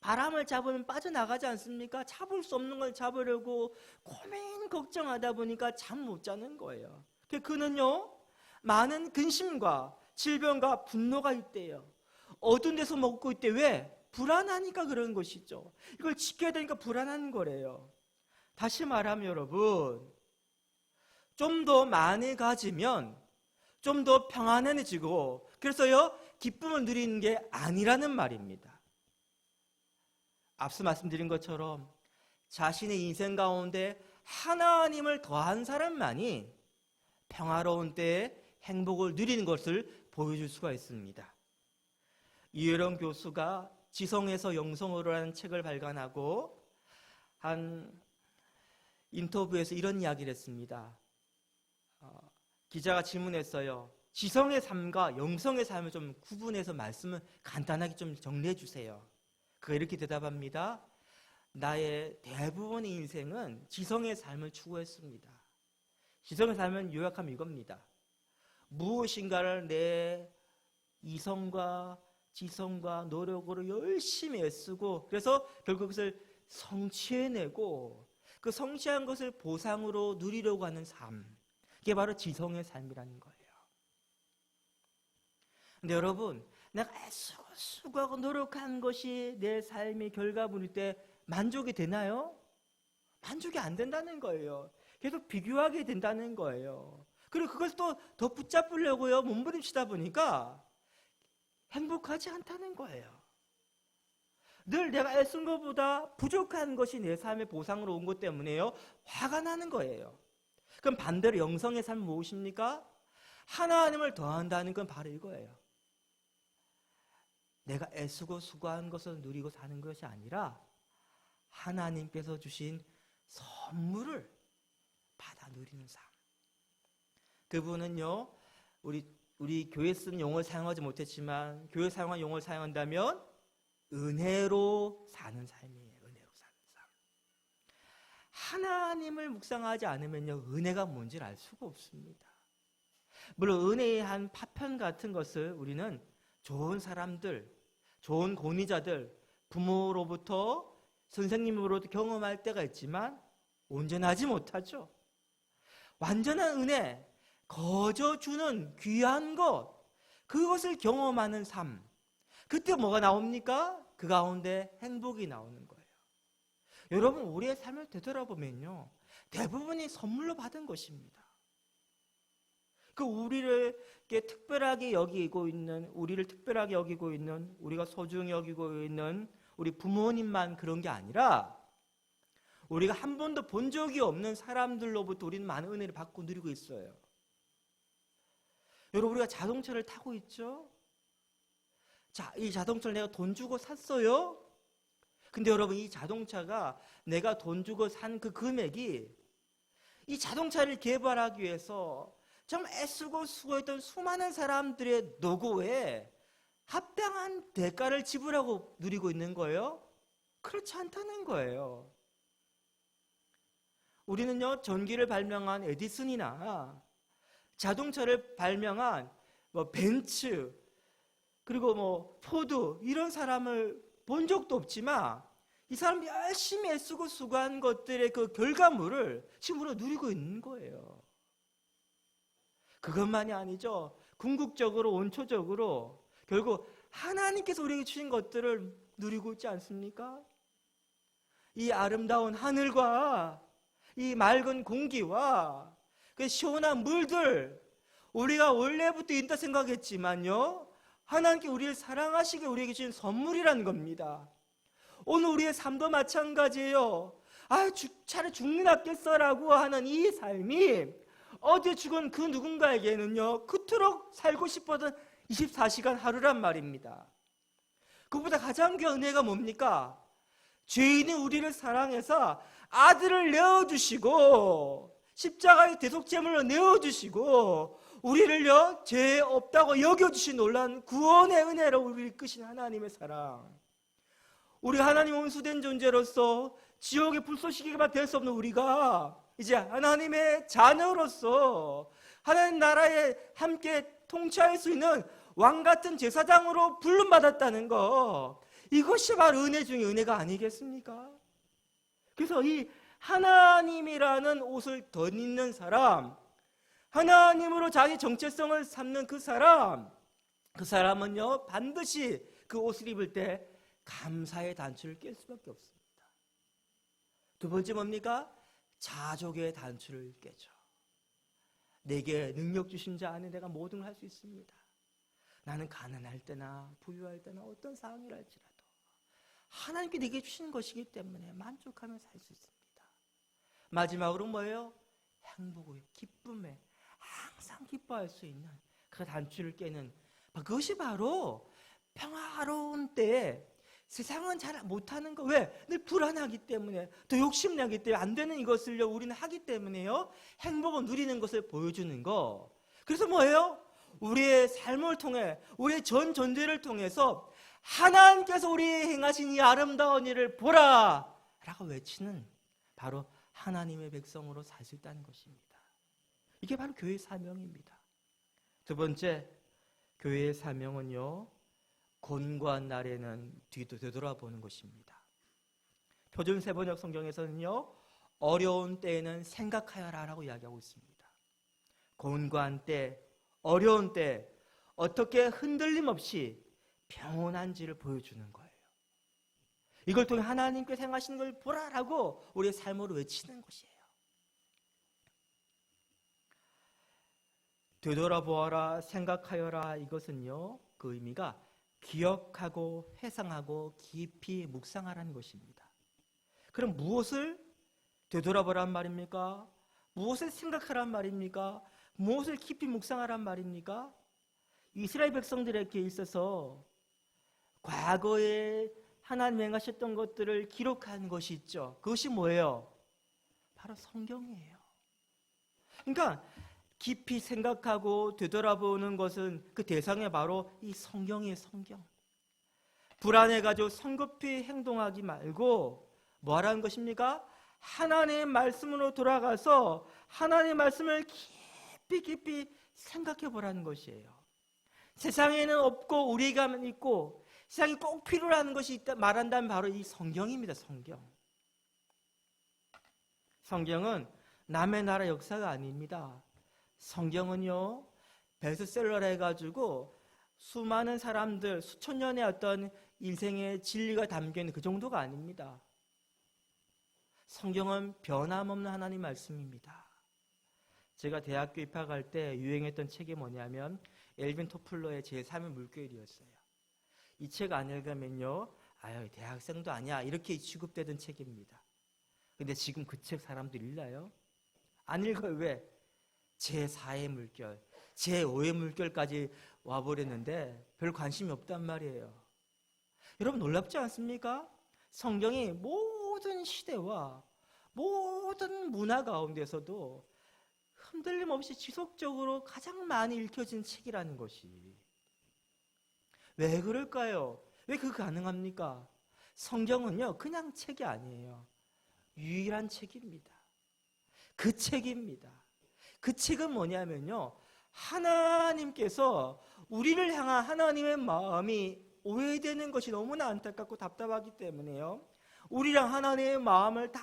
바람을 잡으면 빠져나가지 않습니까? 잡을 수 없는 걸 잡으려고 고민 걱정하다 보니까 잠 못 자는 거예요. 그는요, 많은 근심과 질병과 분노가 있대요. 어두운 데서 먹고 있대. 왜? 불안하니까 그런 것이죠. 이걸 지켜야 되니까 불안한 거래요. 다시 말하면 여러분, 좀 더 많이 가지면 좀 더 평안해지고, 그래서요, 기쁨을 누리는 게 아니라는 말입니다. 앞서 말씀드린 것처럼 자신의 인생 가운데 하나님을 더한 사람만이 평화로운 때에 행복을 누리는 것을 보여줄 수가 있습니다. 이혜령 교수가 지성에서 영성으로라는 책을 발간하고 한 인터뷰에서 이런 이야기를 했습니다. 기자가 질문했어요. 지성의 삶과 영성의 삶을 좀 구분해서 말씀을 간단하게 좀 정리해 주세요. 그가 이렇게 대답합니다. 나의 대부분의 인생은 지성의 삶을 추구했습니다. 지성의 삶은 요약하면 이겁니다. 무엇인가를 내 이성과 지성과 노력으로 열심히 애쓰고, 그래서 결국 그것을 성취해내고 그 성취한 것을 보상으로 누리려고 하는 삶, 이게 바로 지성의 삶이라는 거예요. 근데 여러분, 내가 수고하고 노력한 것이 내 삶의 결과물일 때 만족이 되나요? 만족이 안 된다는 거예요. 계속 비교하게 된다는 거예요. 그리고 그걸 또 더 붙잡으려고요 몸부림치다 보니까 행복하지 않다는 거예요. 늘 내가 애쓴 것보다 부족한 것이 내 삶의 보상으로 온 것 때문에요 화가 나는 거예요. 그럼 반대로 영성의 삶은 무엇입니까? 하나님을 더한다는 건 바로 이거예요. 내가 애쓰고 수고한 것을 누리고 사는 것이 아니라 하나님께서 주신 선물을 받아 누리는 삶. 그분은요, 우리 교회 쓰는 용어를 사용하지 못했지만 교회 사용한 용어를 사용한다면 은혜로 사는 삶이에요. 은혜로 사는 삶. 하나님을 묵상하지 않으면요 은혜가 뭔지를 알 수가 없습니다. 물론 은혜의 한 파편 같은 것을 우리는 좋은 사람들, 좋은 권위자들, 부모로부터 선생님으로부터 경험할 때가 있지만 온전하지 못하죠. 완전한 은혜, 거저 주는 귀한 것, 그것을 경험하는 삶. 그때 뭐가 나옵니까? 그 가운데 행복이 나오는 거예요. 여러분, 우리의 삶을 되돌아보면요 대부분이 선물로 받은 것입니다. 그 우리를 특별하게 여기고 있는, 우리가 소중히 여기고 있는 우리 부모님만 그런 게 아니라 우리가 한 번도 본 적이 없는 사람들로부터 우리는 많은 은혜를 받고 누리고 있어요. 여러분, 우리가 자동차를 타고 있죠? 자, 이 자동차를 내가 돈 주고 샀어요? 근데 여러분, 이 자동차가 내가 돈 주고 산 그 금액이 이 자동차를 개발하기 위해서 정말 애쓰고 수고했던 수많은 사람들의 노고에 합당한 대가를 지불하고 누리고 있는 거예요? 그렇지 않다는 거예요. 우리는요 전기를 발명한 에디슨이나 자동차를 발명한 벤츠, 그리고 포드, 이런 사람을 본 적도 없지만 이 사람이 열심히 애쓰고 수고한 것들의 그 결과물을 지금 우리가 누리고 있는 거예요. 그것만이 아니죠. 궁극적으로, 원초적으로 결국 하나님께서 우리에게 주신 것들을 누리고 있지 않습니까? 이 아름다운 하늘과 이 맑은 공기와 그 시원한 물들, 우리가 원래부터 있다 생각했지만요 하나님께 우리를 사랑하시게 우리에게 주신 선물이라는 겁니다. 오늘 우리의 삶도 마찬가지예요. 차라리 죽는 낫겠어라고 하는 이 삶이 어제 죽은 그 누군가에게는요 그토록 살고 싶었던 24시간 하루란 말입니다. 그보다 가장 귀한 은혜가 뭡니까? 죄인인 우리를 사랑해서 아들을 내어주시고 십자가의 대속제물로 내어주시고 우리를요 죄 없다고 여겨주신 놀라운 구원의 은혜로 우리를 이끄신 하나님의 사랑. 우리 하나님 원수된 존재로서 지옥의 불쏘시개가 될 수 없는 우리가 이제 하나님의 자녀로서 하나님 나라에 함께 통치할 수 있는 왕같은 제사장으로 부름받았다는 거, 이것이 바로 은혜 중에 은혜가 아니겠습니까? 그래서 이 하나님이라는 옷을 덧입는 사람, 하나님으로 자기 정체성을 삼는 그 사람은요 반드시 그 옷을 입을 때 감사의 단추를 깰 수밖에 없습니다. 두 번째 뭡니까? 자족의 단추를 깨죠. 내게 능력 주신 자 안에 내가 모든 걸 할 수 있습니다. 나는 가난할 때나 부유할 때나 어떤 상황이랄지라도 하나님께 내게 주신 것이기 때문에 만족하며 살 수 있습니다. 마지막으로 뭐예요? 행복의 기쁨에 항상 기뻐할 수 있는 그 단추를 깨는, 그것이 바로 평화로운 때에 세상은 잘 못하는 거. 왜? 늘 불안하기 때문에, 또 욕심나기 때문에 안 되는 이것을요 우리는 하기 때문에요 행복을 누리는 것을 보여주는 거. 그래서 뭐예요? 우리의 삶을 통해, 우리의 전 존재를 통해서 하나님께서 우리의 행하신 이 아름다운 일을 보라 라고 외치는 바로 하나님의 백성으로 살 수 있다는 것입니다. 이게 바로 교회의 사명입니다. 두 번째, 교회의 사명은요 곤고한 날에는 뒤도 되돌아보는 것입니다. 표준 세번역 성경에서는요 어려운 때에는 생각하여라 라고 이야기하고 있습니다. 곤고한 때, 어려운 때 어떻게 흔들림 없이 평온한지를 보여주는 거예요. 이걸 통해 하나님께서 행하시는 걸 보라라고 우리의 삶으로 외치는 것이에요. 되돌아보아라, 생각하여라, 이것은요, 그 의미가 기억하고 회상하고 깊이 묵상하라는 것입니다. 그럼 무엇을 되돌아보란 말입니까? 무엇을 생각하란 말입니까? 무엇을 깊이 묵상하란 말입니까? 이스라엘 백성들에게 있어서 과거에 하나님 행하셨던 것들을 기록한 것이 있죠. 그것이 뭐예요? 바로 성경이에요. 그러니까 깊이 생각하고 되돌아보는 것은 그 대상이 바로 이 성경이에요. 성경. 불안해가지고 성급히 행동하지 말고 뭐 하라는 것입니까? 하나님의 말씀으로 돌아가서 하나님의 말씀을 깊이 생각해 보라는 것이에요. 세상에는 없고 우리가만 있고 세상에 꼭 필요로 것이 있다 말한다면 바로 이 성경입니다. 성경. 성경은 남의 나라 역사가 아닙니다. 성경은요, 베스트셀러라 해가지고 수많은 사람들, 수천 년의 어떤 인생의 진리가 담겨있는 그 정도가 아닙니다. 성경은 변함없는 하나님 말씀입니다. 제가 대학교 입학할 때 유행했던 책이 뭐냐면 엘빈 토플러의 제3의 물결이었어요. 이 책 안 읽으면요, 아유 대학생도 아니야 이렇게 취급되던 책입니다. 근데 지금 그 책 사람들 읽나요? 안 읽어요. 왜? 제4의 물결, 제5의 물결까지 와버렸는데 별 관심이 없단 말이에요. 여러분 놀랍지 않습니까? 성경이 모든 시대와 모든 문화 가운데서도 흔들림 없이 지속적으로 가장 많이 읽혀진 책이라는 것이 왜 그럴까요? 왜 그거 가능합니까? 성경은요 그냥 책이 아니에요. 유일한 책입니다. 그 책입니다. 그 책은 뭐냐면요, 하나님께서 우리를 향한 하나님의 마음이 오해되는 것이 너무나 안타깝고 답답하기 때문에요, 우리랑 하나님의 마음을 다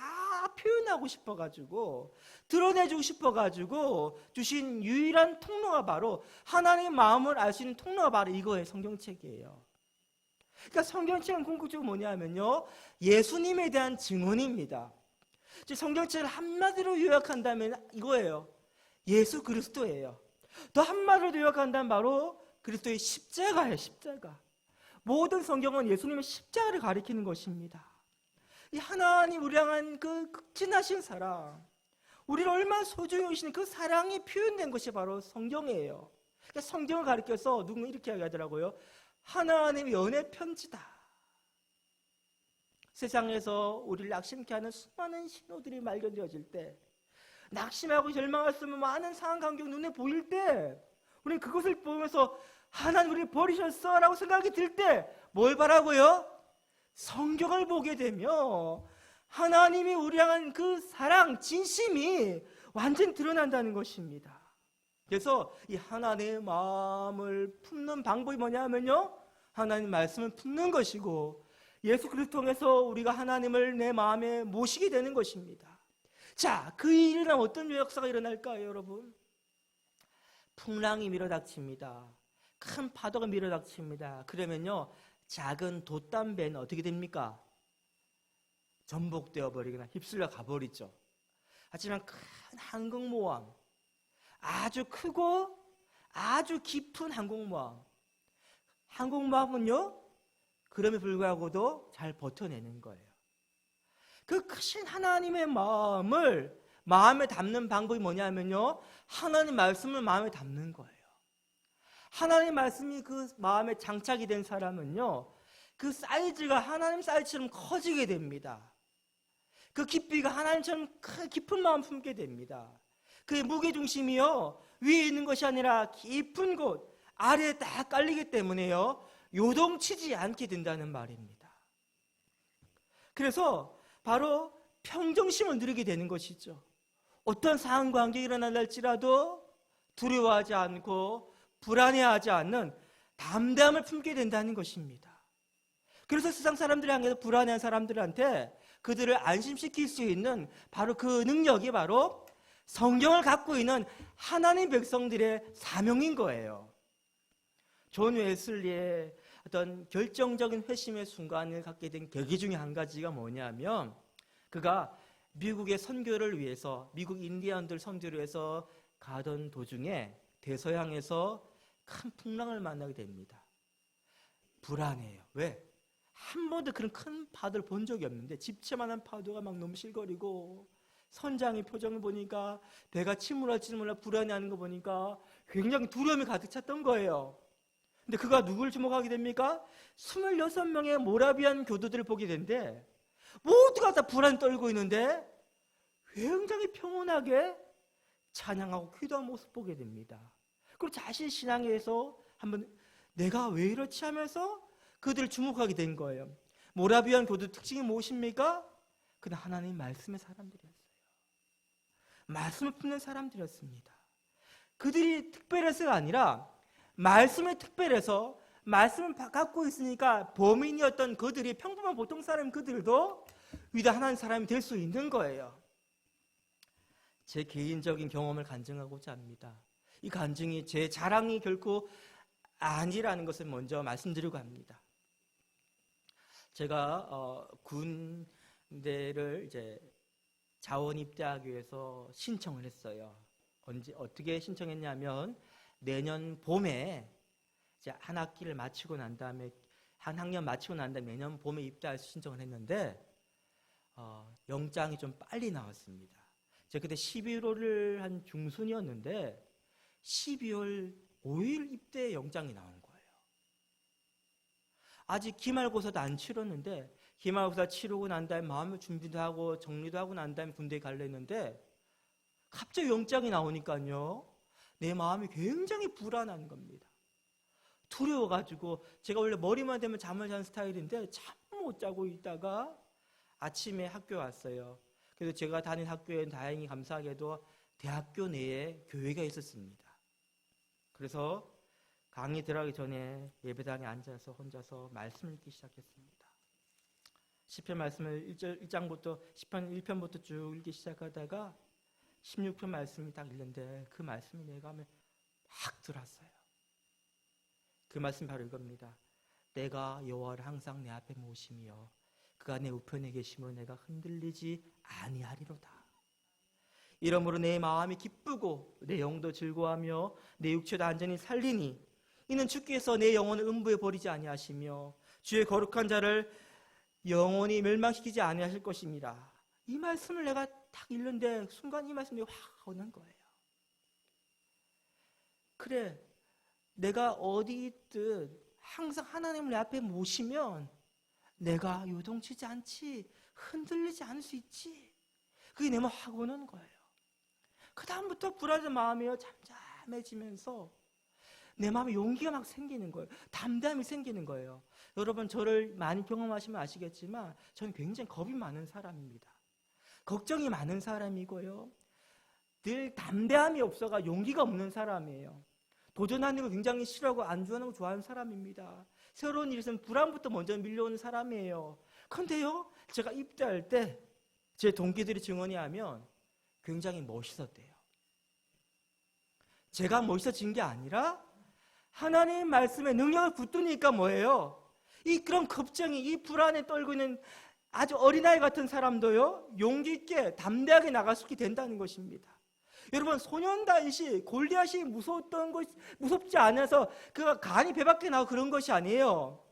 표현하고 싶어가지고 드러내주고 싶어가지고 주신 유일한 통로가 바로 하나님의 마음을 알 수 있는 통로가 바로 이거예요. 성경책이에요. 그러니까 성경책은 궁극적으로 뭐냐면요, 예수님에 대한 증언입니다. 성경책을 한마디로 요약한다면 이거예요. 예수 그리스도예요. 더 한마디로 요약한다면 바로 그리스도의 십자가예요. 십자가. 모든 성경은 예수님의 십자가를 가리키는 것입니다. 이 하나님 우리 향한 그 극진하신 사랑, 우리를 얼마나 소중히 여기시는 그 사랑이 표현된 것이 바로 성경이에요. 그러니까 성경을 가리켜서 누군가 이렇게 이야기하더라고요. 하나님의 연애 편지다. 세상에서 우리를 낙심케 하는 수많은 신호들이 발견되어질 때, 낙심하고 절망할 수 있는 많은 상황 환경 눈에 보일 때, 우리는 그것을 보면서 하나님 우리를 버리셨어 라고 생각이 들 때 뭘 바라고요? 성경을 보게 되며 하나님이 우리 향한 그 사랑, 진심이 완전히 드러난다는 것입니다. 그래서 이 하나님의 마음을 품는 방법이 뭐냐면요, 하나님 말씀을 품는 것이고 예수 그리스도 통해서 우리가 하나님을 내 마음에 모시게 되는 것입니다. 자, 그 일은 어떤 역사가 일어날까요, 여러분? 풍랑이 밀어닥칩니다. 큰 파도가 밀어닥칩니다. 그러면요, 작은 돛담배는 어떻게 됩니까? 전복되어 버리거나 휩쓸려 가버리죠. 하지만 큰 항공모함, 아주 크고 아주 깊은 항공모함은요, 그럼에 불구하고도 잘 버텨내는 거예요. 그 크신 하나님의 마음을 마음에 담는 방법이 뭐냐면요, 하나님 말씀을 마음에 담는 거예요. 하나님 말씀이 그 마음에 장착이 된 사람은요, 그 사이즈가 하나님 사이즈처럼 커지게 됩니다. 그 깊이가 하나님처럼 깊은 마음 품게 됩니다. 그의 무게중심이요, 위에 있는 것이 아니라 깊은 곳 아래에 딱 깔리기 때문에요, 요동치지 않게 된다는 말입니다. 그래서 바로 평정심을 누리게 되는 것이죠. 어떤 상황과 관계가 일어날지라도 두려워하지 않고 불안해하지 않는 담대함을 품게 된다는 것입니다. 그래서 세상 사람들이 향해서 불안해한 사람들한테 그들을 안심시킬 수 있는 바로 그 능력이 바로 성경을 갖고 있는 하나님 백성들의 사명인 거예요. 존 웨슬리의 어떤 결정적인 회심의 순간을 갖게 된 계기 중에 한 가지가 뭐냐면, 그가 미국의 선교를 위해서, 미국 인디언들 선교를 위해서 가던 도중에 대서양에서 큰 풍랑을 만나게 됩니다. 불안해요. 왜? 한 번도 그런 큰 파도를 본 적이 없는데 집채만한 파도가 막 넘실거리고, 선장의 표정을 보니까 배가 침몰할지도 몰라 불안해하는 거 보니까 굉장히 두려움이 가득 찼던 거예요. 근데 그가 누구를 주목하게 됩니까? 26명의 모라비안 교도들을 보게 되는데 모두가 다 불안 떨고 있는데 굉장히 평온하게 찬양하고 기도하는 모습 보게 됩니다. 그리고 자신 신앙에서 한번 내가 왜 이렇지 하면서 그들을 주목하게 된 거예요. 모라비안 교도 특징이 무엇입니까? 그는 하나님 말씀의 사람들이었어요. 말씀을 품는 사람들이었습니다. 그들이 특별해서가 아니라 말씀에 특별해서 말씀을 갖고 있으니까 범인이었던 그들이, 평범한 보통 사람 그들도 위대한 사람이 될 수 있는 거예요. 제 개인적인 경험을 간증하고자 합니다. 이 간증이 제 자랑이 결코 아니라는 것을 먼저 말씀드리고 합니다. 제가 군대를 이제 자원 입대하기 위해서 신청을 했어요. 어떻게 신청했냐면, 내년 봄에 이제 한 학기를 마치고 난 다음에, 한 학년 마치고 난 다음에 내년 봄에 입대할 수 신청을 했는데 영장이 좀 빨리 나왔습니다. 제가 그때 11월을 한 중순이었는데 12월 5일 입대 영장이 나온 거예요. 아직 기말고사도 안 치렀는데, 기말고사 치르고 난 다음에 마음의 준비도 하고 정리도 하고 난 다음에 군대에 가려 했는데 갑자기 영장이 나오니까요, 내 마음이 굉장히 불안한 겁니다. 두려워가지고, 제가 원래 머리만 대면 잠을 자는 스타일인데 잠 못 자고 있다가 아침에 학교 왔어요. 그래서 제가 다닌 학교에는 다행히 감사하게도 대학교 내에 교회가 있었습니다. 그래서 강의 들어가기 전에 예배당에 앉아서 혼자서 말씀을 읽기 시작했습니다. 시편 말씀을 1장부터 시편 1편부터 쭉 읽기 시작하다가 16편 말씀이 딱 읽는데 그 말씀이 내 감에 확 들어왔어요. 그 말씀이 바로 이겁니다. 내가 여호와를 항상 내 앞에 모시며 그가 내 우편에 계심으로 내가 흔들리지 아니하리로다. 이러므로 내 마음이 기쁘고 내 영도 즐거워하며 내 육체도 안전히 살리니 이는 주께서 내 영혼을 음부에 버리지 아니하시며 주의 거룩한 자를 영원히 멸망시키지 아니하실 것입니다. 이 말씀을 내가 딱 읽는데 순간 이 말씀이 확 오는 거예요. 그래, 내가 어디 있든 항상 하나님을 내 앞에 모시면 내가 요동치지 않지, 흔들리지 않을 수 있지. 그게 내 마음에 확 오는 거예요. 그 다음부터 불안한 마음이 잠잠해지면서 내 마음에 용기가 막 생기는 거예요. 담대함이 생기는 거예요. 여러분, 저를 많이 경험하시면 아시겠지만 저는 굉장히 겁이 많은 사람입니다. 걱정이 많은 사람이고요, 늘 담대함이 없어가 용기가 없는 사람이에요. 도전하는 거 굉장히 싫어하고 안주하는 거 좋아하는 사람입니다. 새로운 일 있으면 불안부터 먼저 밀려오는 사람이에요. 그런데요, 제가 입대할 때 제 동기들이 증언이 하면 굉장히 멋있었대요. 제가 멋있어진 게 아니라 하나님 말씀에 능력을 붙드니까 뭐예요? 그런 겁쟁이, 이 불안에 떨고 있는 아주 어린아이 같은 사람도요, 용기 있게 담대하게 나갈 수 있게 된다는 것입니다. 여러분, 소년 다윗이 골리앗이 무섭지 않아서 그가 간이 배 밖에 나고 그런 것이 아니에요.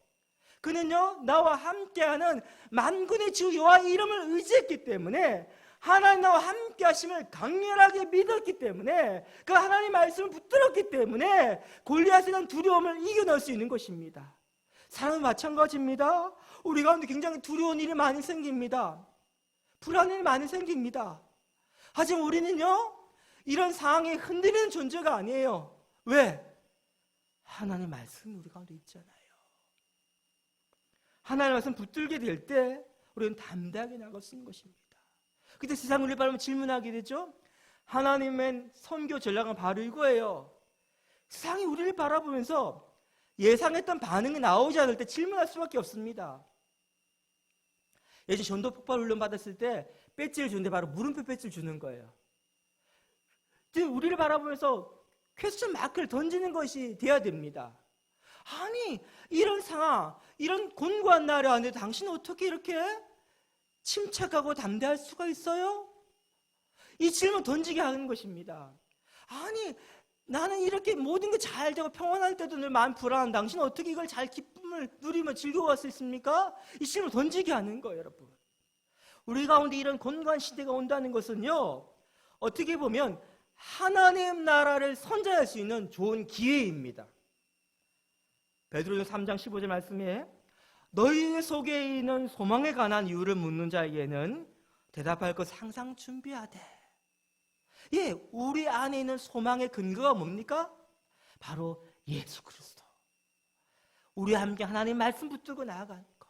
그는요, 나와 함께하는 만군의 주 여호와의 이름을 의지했기 때문에, 하나님 나와 함께 하심을 강렬하게 믿었기 때문에, 그 하나님 말씀을 붙들었기 때문에 골리앗에 대한 두려움을 이겨낼 수 있는 것입니다. 사람은 마찬가지입니다. 우리 가운데 굉장히 두려운 일이 많이 생깁니다. 불안한 일이 많이 생깁니다. 하지만 우리는요, 이런 상황에 흔들리는 존재가 아니에요. 왜? 하나님의 말씀이 우리 가운데 있잖아요. 하나님의 말씀 붙들게 될 때 우리는 담대하게 나갈 수 있는 것입니다. 그때 세상을 우리 바라보면 질문하게 되죠. 하나님의 선교 전략은 바로 이거예요. 세상이 우리를 바라보면서 예상했던 반응이 나오지 않을 때 질문할 수밖에 없습니다. 예전 전도 폭발 훈련 받았을 때 배지를 주는데 바로 물음표 배지를 주는 거예요. 우리를 바라보면서 퀘스천 마크를 던지는 것이 돼야 됩니다. 아니, 이런 상황, 이런 곤고한 나라 안에 당신은 어떻게 이렇게 침착하고 담대할 수가 있어요? 이 질문 던지게 하는 것입니다. 아니, 나는 이렇게 모든 게 잘 되고 평안할 때도 늘 마음 불안한 당신은 어떻게 이걸 잘 기쁨을 누리며 즐거워할 수 있습니까? 이 질문 던지게 하는 거예요, 여러분. 우리 가운데 이런 곤고한 시대가 온다는 것은요, 어떻게 보면 하나님 나라를 선전할 수 있는 좋은 기회입니다. 베드로전서 3장 15절 말씀에 너희 속에 있는 소망에 관한 이유를 묻는 자에게는 대답할 것을 항상 준비하되. 예, 우리 안에 있는 소망의 근거가 뭡니까? 바로 예수 그리스도. 우리와 함께 하나님 말씀 붙들고 나아가는 거.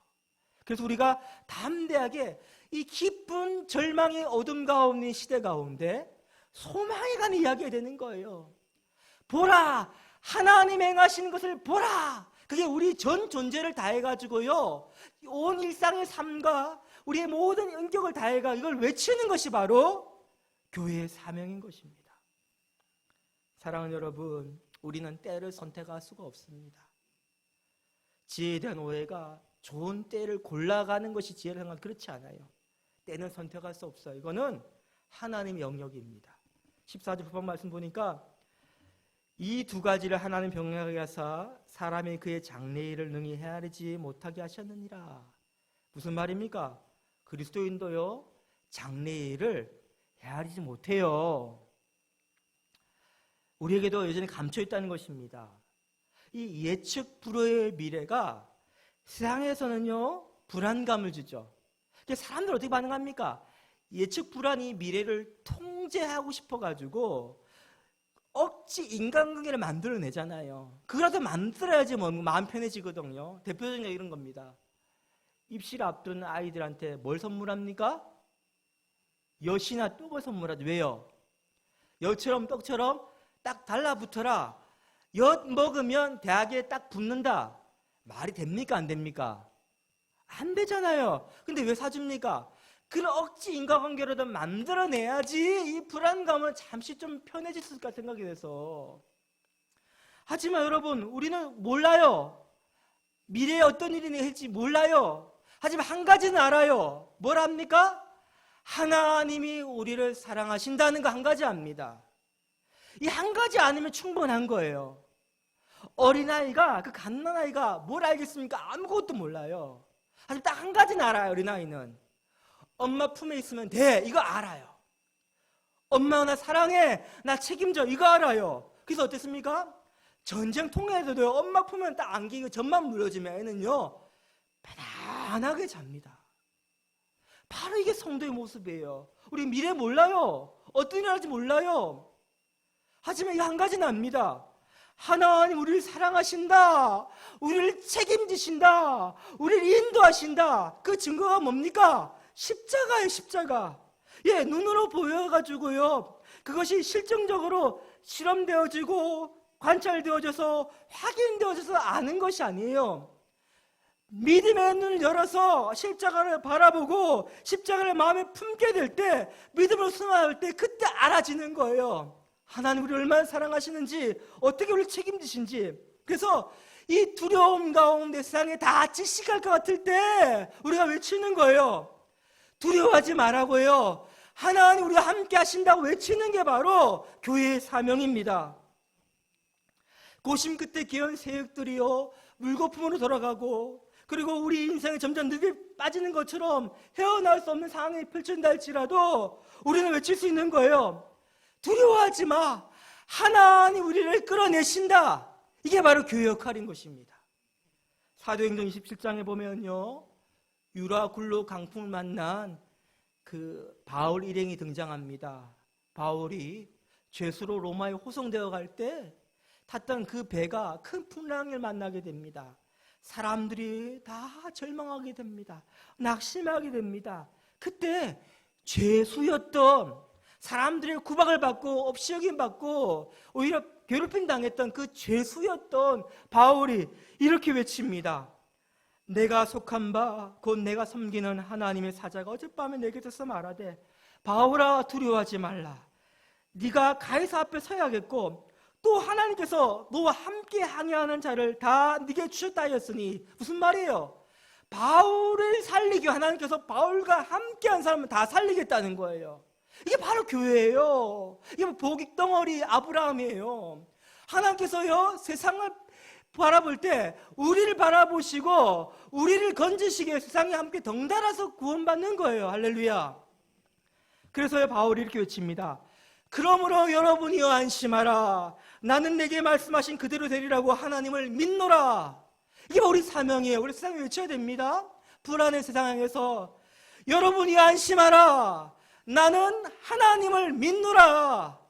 그래서 우리가 담대하게 이 깊은 절망의 어둠 가운데 시대 가운데 소망에 관한 이야기가 되는 거예요. 보라, 하나님 행하시는 것을 보라. 그게 우리 전 존재를 다해가지고요, 온 일상의 삶과 우리의 모든 인격을 다해가 이걸 외치는 것이 바로 교회의 사명인 것입니다. 사랑하는 여러분, 우리는 때를 선택할 수가 없습니다. 지혜에 대한 오해가 좋은 때를 골라가는 것이 지혜를 생각하면 그렇지 않아요. 때는 선택할 수 없어요. 이거는 하나님의 영역입니다. 14절 후반 말씀 보니까 이 두 가지를 하나님 병행하게 하사 사람이 그의 장래일을 능히 헤아리지 못하게 하셨느니라. 무슨 말입니까? 그리스도인도요, 장래일을 헤아리지 못해요. 우리에게도 여전히 감춰 있다는 것입니다. 이 예측 불허의 미래가 세상에서는요, 불안감을 주죠. 사람들 어떻게 반응합니까? 예측 불안이 미래를 통제하고 싶어가지고 억지 인간관계를 만들어내잖아요. 그거라도 만들어야지 뭐 마음 편해지거든요. 대표적인 이런 겁니다. 입시를 앞두는 아이들한테 뭘 선물합니까? 엿이나 떡을 선물하죠. 왜요? 엿처럼 떡처럼 딱 달라붙어라. 엿 먹으면 대학에 딱 붙는다. 말이 됩니까? 안 됩니까? 안 되잖아요. 근데 왜 사줍니까? 그런 억지 인과관계로도 만들어내야지 이 불안감은 잠시 좀 편해졌을까 생각이 돼서. 하지만 여러분, 우리는 몰라요. 미래에 어떤 일이 될지 몰라요. 하지만 한 가지는 알아요. 뭘 합니까? 하나님이 우리를 사랑하신다는 거 한 가지 압니다. 이 한 가지 아니면 충분한 거예요. 어린아이가, 그 갓난아이가 뭘 알겠습니까? 아무것도 몰라요. 하지만 딱 한 가지는 알아요. 어린아이는 엄마 품에 있으면 돼. 이거 알아요. 엄마 나 사랑해, 나 책임져, 이거 알아요. 그래서 어땠습니까? 전쟁통에서도 엄마 품에 딱 안기고 젖만 물려주면 애는요 편안하게 잡니다. 바로 이게 성도의 모습이에요. 우리 미래 몰라요. 어떤 일이 할지 몰라요. 하지만 이 한 가지는 압니다. 하나님 우리를 사랑하신다. 우리를 책임지신다. 우리를 인도하신다. 그 증거가 뭡니까? 십자가예요, 십자가. 예, 눈으로 보여가지고요, 그것이 실증적으로 실험되어지고 관찰되어져서 확인되어져서 아는 것이 아니에요. 믿음의 눈을 열어서 십자가를 바라보고 십자가를 마음에 품게 될 때, 믿음으로 순화할 때 그때 알아지는 거예요. 하나님 우리를 얼마나 사랑하시는지, 어떻게 우리를 책임지신지. 그래서 이 두려움 가운데 세상에 다 질식할 것 같을 때 우리가 외치는 거예요. 두려워하지 말라고요. 하나님 우리와 함께 하신다고 외치는 게 바로 교회의 사명입니다. 고심 끝에 기어온 새역들이요 물거품으로 돌아가고, 그리고 우리 인생에 점점 늪에 빠지는 것처럼 헤어나올 수 없는 상황이 펼쳐진다 할지라도 우리는 외칠 수 있는 거예요. 두려워하지 마. 하나님 우리를 끌어내신다. 이게 바로 교회 역할인 것입니다. 사도행전 27장에 보면요, 유라 굴로 강풍을 만난 그 바울 일행이 등장합니다. 바울이 죄수로 로마에 호송되어 갈 때 탔던 그 배가 큰 풍랑을 만나게 됩니다. 사람들이 다 절망하게 됩니다. 낙심하게 됩니다. 그때 죄수였던, 사람들의 구박을 받고 업시여김 받고 오히려 괴롭힘 당했던 그 죄수였던 바울이 이렇게 외칩니다. 내가 속한 바 곧 내가 섬기는 하나님의 사자가 어젯밤에 내게서 말하되 바울아 두려워하지 말라. 네가 가이사 앞에 서야겠고 또 하나님께서 너와 함께 항해하는 자를 다 네게 주셨다 하였으니 무슨 말이에요? 바울을 살리기 하나님께서 바울과 함께한 사람은 다 살리겠다는 거예요. 이게 바로 교회예요. 이게 복익 덩어리 아브라함이에요. 하나님께서요 세상을 바라볼 때 우리를 바라보시고 우리를 건지시기에 세상에 함께 덩달아서 구원받는 거예요. 할렐루야. 그래서 바울이 이렇게 외칩니다. 그러므로 여러분이여 안심하라. 나는 내게 말씀하신 그대로 되리라고 하나님을 믿노라. 이게 우리 사명이에요. 우리 세상에 외쳐야 됩니다. 불안의 세상에서 여러분이 안심하라. 나는 하나님을 믿노라.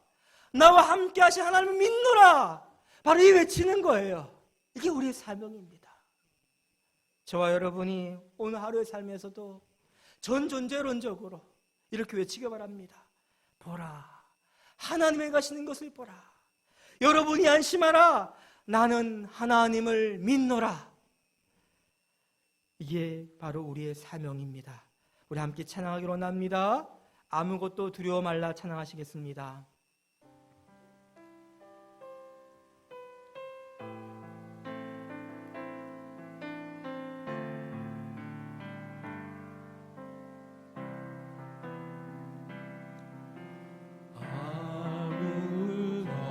나와 함께 하신 하나님을 믿노라. 바로 이 외치는 거예요. 이게 우리의 사명입니다. 저와 여러분이 오늘 하루의 삶에서도 전 존재론적으로 이렇게 외치기 바랍니다. 보라, 하나님의 가시는 것을 보라. 여러분이 안심하라. 나는 하나님을 믿노라. 이게 바로 우리의 사명입니다. 우리 함께 찬양하기로 원합니다. 아무것도 두려워 말라 찬양하시겠습니다.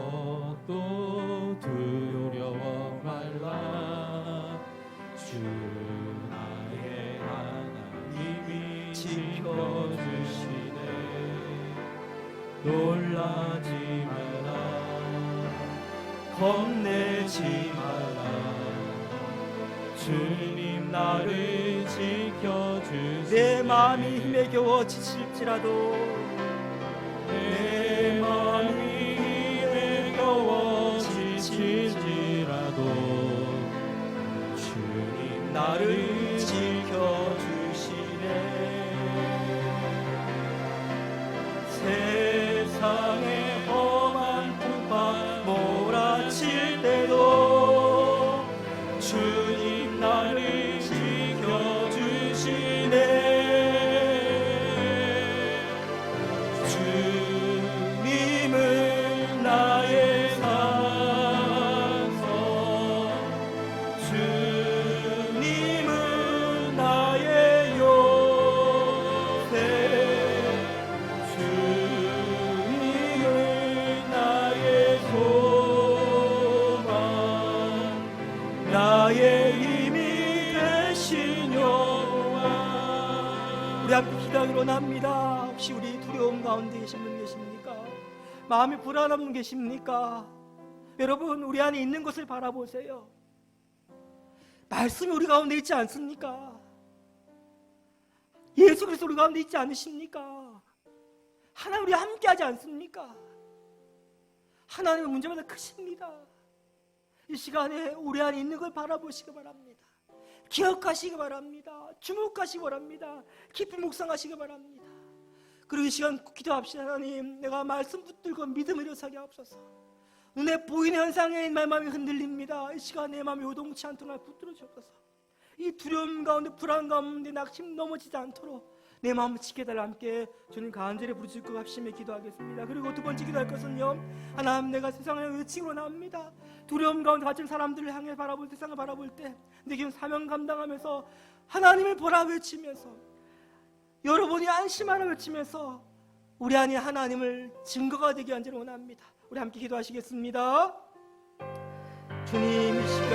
아무것도 두려워 말라. 주 나의 하나님이 지켜주시네. 놀라지 말라. 겁내지 말라. 주님 나를 지켜주시네. 내 마음이 힘에 겨워 지칠지라도 내 마음이 힘에 겨워 지칠지라도 주님 나를 지켜주시네. 세상의 험한 풍파 몰아칠 때도 주님 나를 지켜주시네. 주님은 나의 산성, 주님은 나의 요새, 주님은 나의 소망, 나의 힘이 되신 여호와. 우리 함께 기도하기로 합니다. 혹시 우리 두려움 가운데 계신 분 계십니까? 마음이 불안한 분 계십니까? 여러분, 우리 안에 있는 것을 바라보세요. 말씀이 우리 가운데 있지 않습니까? 예수 그리스도 우리 가운데 있지 않으십니까? 하나님 우리 함께 하지 않습니까? 하나님의 문제보다 크십니다. 이 시간에 우리 안에 있는 걸 바라보시기 바랍니다. 기억하시기 바랍니다. 주목하시기 바랍니다. 깊이 묵상하시기 바랍니다. 그리고 이 시간 기도합시다. 하나님, 내가 말씀 붙들고 믿음을 일어서게 하옵소서. 눈에 보이는 현상에 내 마음이 흔들립니다. 이 시간 내 마음이 요동치 않도록 붙들어 주옵소서. 이 두려움 가운데 불안 가운데 낙심 넘어지지 않도록 내 마음을 지켜달라. 함께 주님 간절히 부르짖고 합심에 기도하겠습니다. 그리고 두 번째 기도할 것은요, 하나님, 내가 세상을 외치고 나옵니다. 두려움 가운데 갇힌 사람들을 향해 바라볼 때, 세상을 바라볼 때 내게 사명 감당하면서 하나님을 보라 외치면서, 여러분이 안심하라 외치면서 우리 안에 하나님을 증거가 되게 하기를 원합니다. 우리 함께 기도하시겠습니다. 주님, 이 시간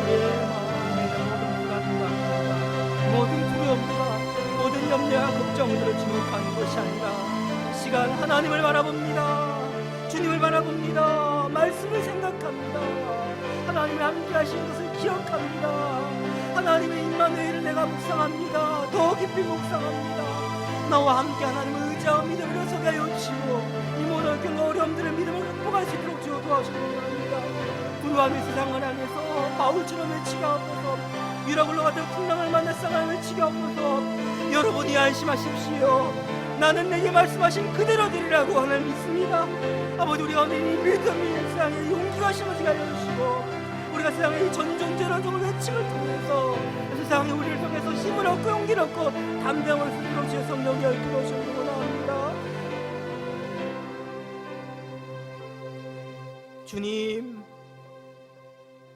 우리의 마음에 모든 불안과 모든 두려움과 모든 염려와 걱정들을 주목하는 것이 아니라 이 시간 하나님을 바라봅니다. 주님을 바라봅니다. 말씀을 생각합니다. 하나님이 함께 하시는 것을 기억합니다. 하나님의 임마누엘을 내가 묵상합니다. 더 깊이 묵상합니다. 나와 함께 하나님을 의지하고 믿음으로 서게 하여 주시고 이 모든 경과 어려움들을 믿음을 극복할 수 있도록 주여 도와주시기 바랍니다. 불안의 세상을 향해서 바울처럼 외치게 하옵소서. 유라굴로 같은 풍랑을 만나 쌍을 외치게 하옵소서. 여러분이 안심하십시오. 나는 내게 말씀하신 그대로 되리라고 하나님 믿습니다. 아버지, 우리 가운데 이 믿음이 세상에 용기가 심어지게 하여 주시고 우리가 세상의 이 전존재론적인 외침을 통해서 묵상이 우리를 통해서 힘을 얻고 용기를 얻고 담대함을 스스로 주의 성령이 이끌어 주시기 원합니다. 주님,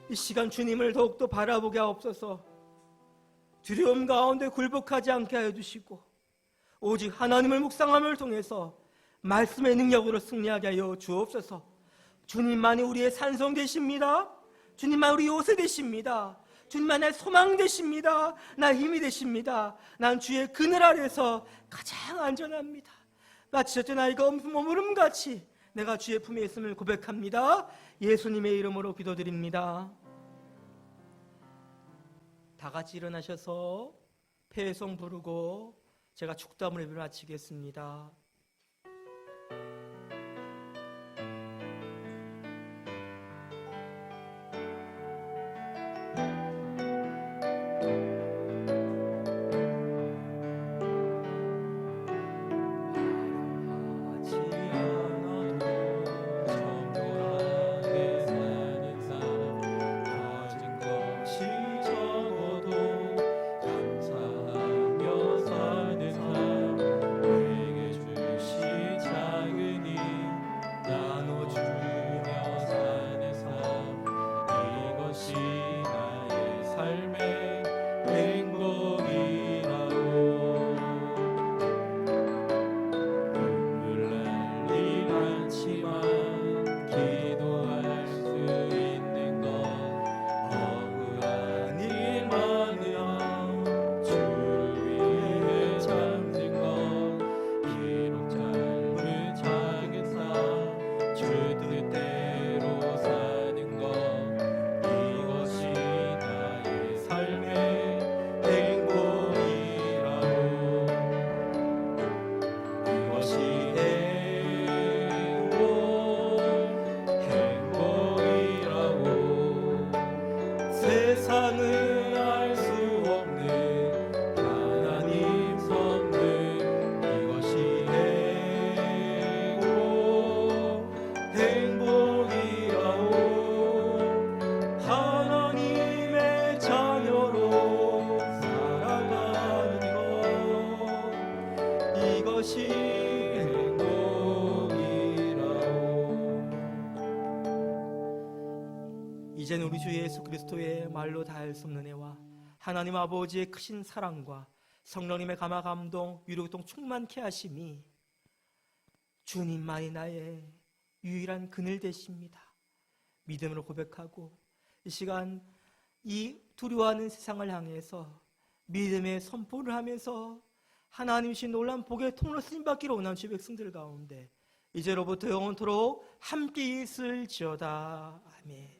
이 시간 주님을 더욱더 바라보게 하옵소서. 두려움 가운데 굴복하지 않게 하여 주시고 오직 하나님을 묵상함을 통해서 말씀의 능력으로 승리하게 하여 주옵소서. 주님만이 우리의 산성 되십니다. 주님만 우리 요새 되십니다. 주님만 나의 소망 되십니다. 나의 힘이 되십니다. 난 주의 그늘 아래서 가장 안전합니다. 마치 젖은 아이가 머무름같이 내가 주의 품에 있음을 고백합니다. 예수님의 이름으로 기도드립니다. 다 같이 일어나셔서 폐송 부르고 제가 축도함을 예배를 마치겠습니다. 세상은 알 수 없는 하나님 선물 이것이 행복이라오 하나님의 자녀로 살아가는 것 이것이 이제는 우리 주 예수 그리스도의 말로 다할 수 없는 애와 하나님 아버지의 크신 사랑과 성령님의 감화 감동 위로동 충만케 하심이 주님만이 나의 유일한 그늘 되십니다. 믿음으로 고백하고 이 시간 이 두려워하는 세상을 향해서 믿음의 선포를 하면서 하나님이신 놀라운 복의 통로 쓰임받기를 원하는 주의 백성들 가운데 이제로부터 영원토록 함께 있을지어다. 아멘.